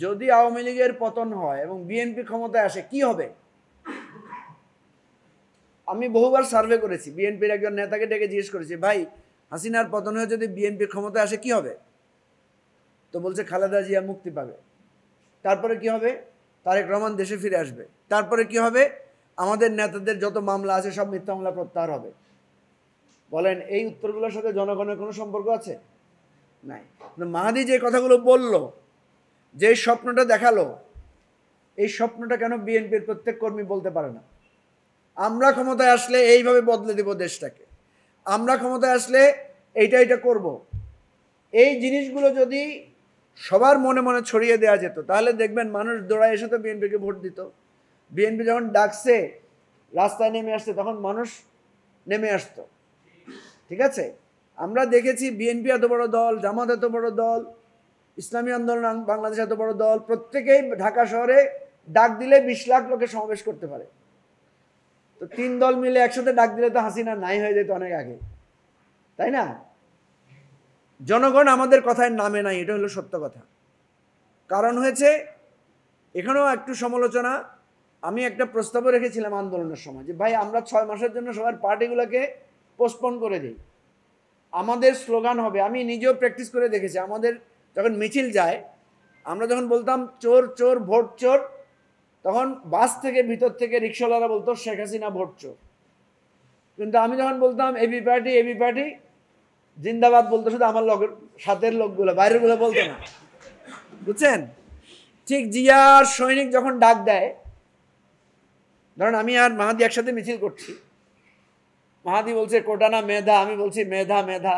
যদি আওয়ামী লীগের পতন হয় এবং বিএনপি ক্ষমতায় আসে কি হবে। আমি বহুবার সার্ভে করেছি, বিএনপির একজন নেতাকে ডেকে জিজ্ঞেস করেছি, ভাই হাসিনার পতন হয়ে যদি বিএনপি ক্ষমতায় আসে কি হবে? তো বলছে খালেদা জিয়া মুক্তি পাবে। তারপরে কি হবে? তারেক রহমান দেশে ফিরে আসবে। তারপরে কি হবে? আমাদের নেতাদের যত মামলা আছে সব মিথ্যা মামলা প্রত্যাহার হবে। বলেন এই উত্তরগুলোর সাথে জনগণের কোনো সম্পর্ক আছে? নাই। মাহাদি যে কথাগুলো বলল, যে স্বপ্নটা দেখালো, এই স্বপ্নটা কেন বিএনপির প্রত্যেক কর্মী বলতে পারে না? আমরা ক্ষমতায় আসলে এইভাবে বদলে দেব দেশটাকে, আমরা ক্ষমতায় আসলে এইটা করব, এই জিনিসগুলো যদি সবার মনে মনে ছড়িয়ে দেওয়া যেত তাহলে দেখবেন মানুষ দৌড়ায় এসে তো বিএনপিকে ভোট দিত। বিএনপি যখন ডাকছে, রাস্তায় নেমে আসছে, তখন মানুষ নেমে আসতো। ঠিক আছে, আমরা দেখেছি বিএনপি এত বড় দল, জামাত এত বড় দল, ইসলামী আন্দোলন বাংলাদেশ এত বড় দল, প্রত্যেকেই ঢাকা শহরে ডাক দিলে 20 লাখ লোকে সমাবেশ করতে পারে। তো 3 দল মিলে একসাথে ডাক দিলে তো হাসিনা নাই হয়ে যেত অনেক আগে, তাই না? জনগণ আমাদের কথায় নামে নাই, এটা হলো সত্য কথা। কারণ হয়েছে, এখানেও একটু সমালোচনা, আমি একটা প্রস্তাবও রেখেছিলাম আন্দোলনের সময় যে ভাই আমরা 6 মাসের জন্য সবার পার্টিগুলোকে পোস্টপোন করে দিই, আমাদের স্লোগান হবে, আমি নিজেও প্র্যাকটিস করে দেখেছি, আমাদের যখন মিছিল যায়, আমরা যখন বলতাম চোর চোর ভোট চোর, তখন বাস থেকে ভিতর থেকে রিক্সাওয়ালারা বলতো শেখ হাসিনা ভোট চোর। কিন্তু আমি যখন বলতাম এবি পার্টি জিন্দাবাদ বলতো শুধু আমার লোকের সাথের লোকগুলো, বাইরের গুলো বলতো না, বুঝছেন? ঠিক জিয়ার সৈনিক যখন ডাক দেয়, ধরেন আমি আর মাহাদি একসাথে মিছিল করছি, মাহাদি বলছে কোটানা মেধা, আমি বলছি মেধা মেধা,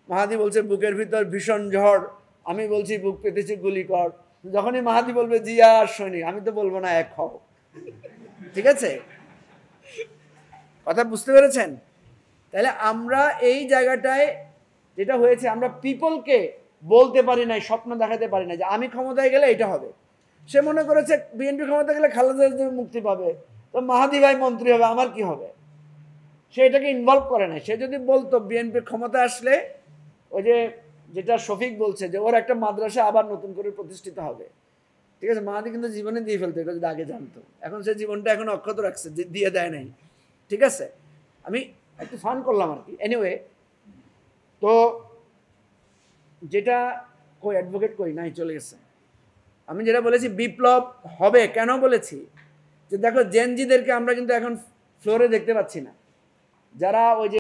মাহাদি বলছে বুকের ভিতর ভীষণ ঝড়, আমি বলছি বুক পেতেছি গুলি কর। যখনই মাহাদি বলবে জিয়ার সৈনিক, আমি তো বলবো না এক হও। ঠিক আছে, কথা বুঝতে পেরেছেন? তাহলে আমরা এই জায়গাটায় যেটা হয়েছে, আমরা পিপলকে বলতে পারি নাই, স্বপ্ন দেখাতে পারি না যে আমি ক্ষমতায় গেলে এটা হবে। সে মনে করেছে বিএনপি ক্ষমতায় গেলে খালেদা জিয়া মুক্তি পাবে, তো মাহাদি ভাই মন্ত্রী হবে, আমার কি হবে? সে এটাকে ইনভলভ করে নাই। সে যদি বলতো বিএনপির ক্ষমতা আসলে ওই যে যেটা শফিক বলছে যে ওর একটা মাদ্রাসা আবার নতুন করে প্রতিষ্ঠিত হবে, ঠিক আছে, মাহাদি কিন্তু জীবনে দিয়ে ফেলতো, এটা যদি আগে জানতো। এখন সে জীবনটা এখন অক্ষত রাখছে, দিয়ে দেয় নাই। ঠিক আছে, আমি একটু ফান করলাম আর কি। এনিওয়ে, তো যেটা কই অ্যাডভোকেট কই নাই, চলে গেছে। আমি যেটা বলেছি বিপ্লব হবে, কেন বলেছি যে দেখো জেনজিদেরকে আমরা কিন্তু এখন ফ্লোরে দেখতে পাচ্ছি না, যারা ওই যে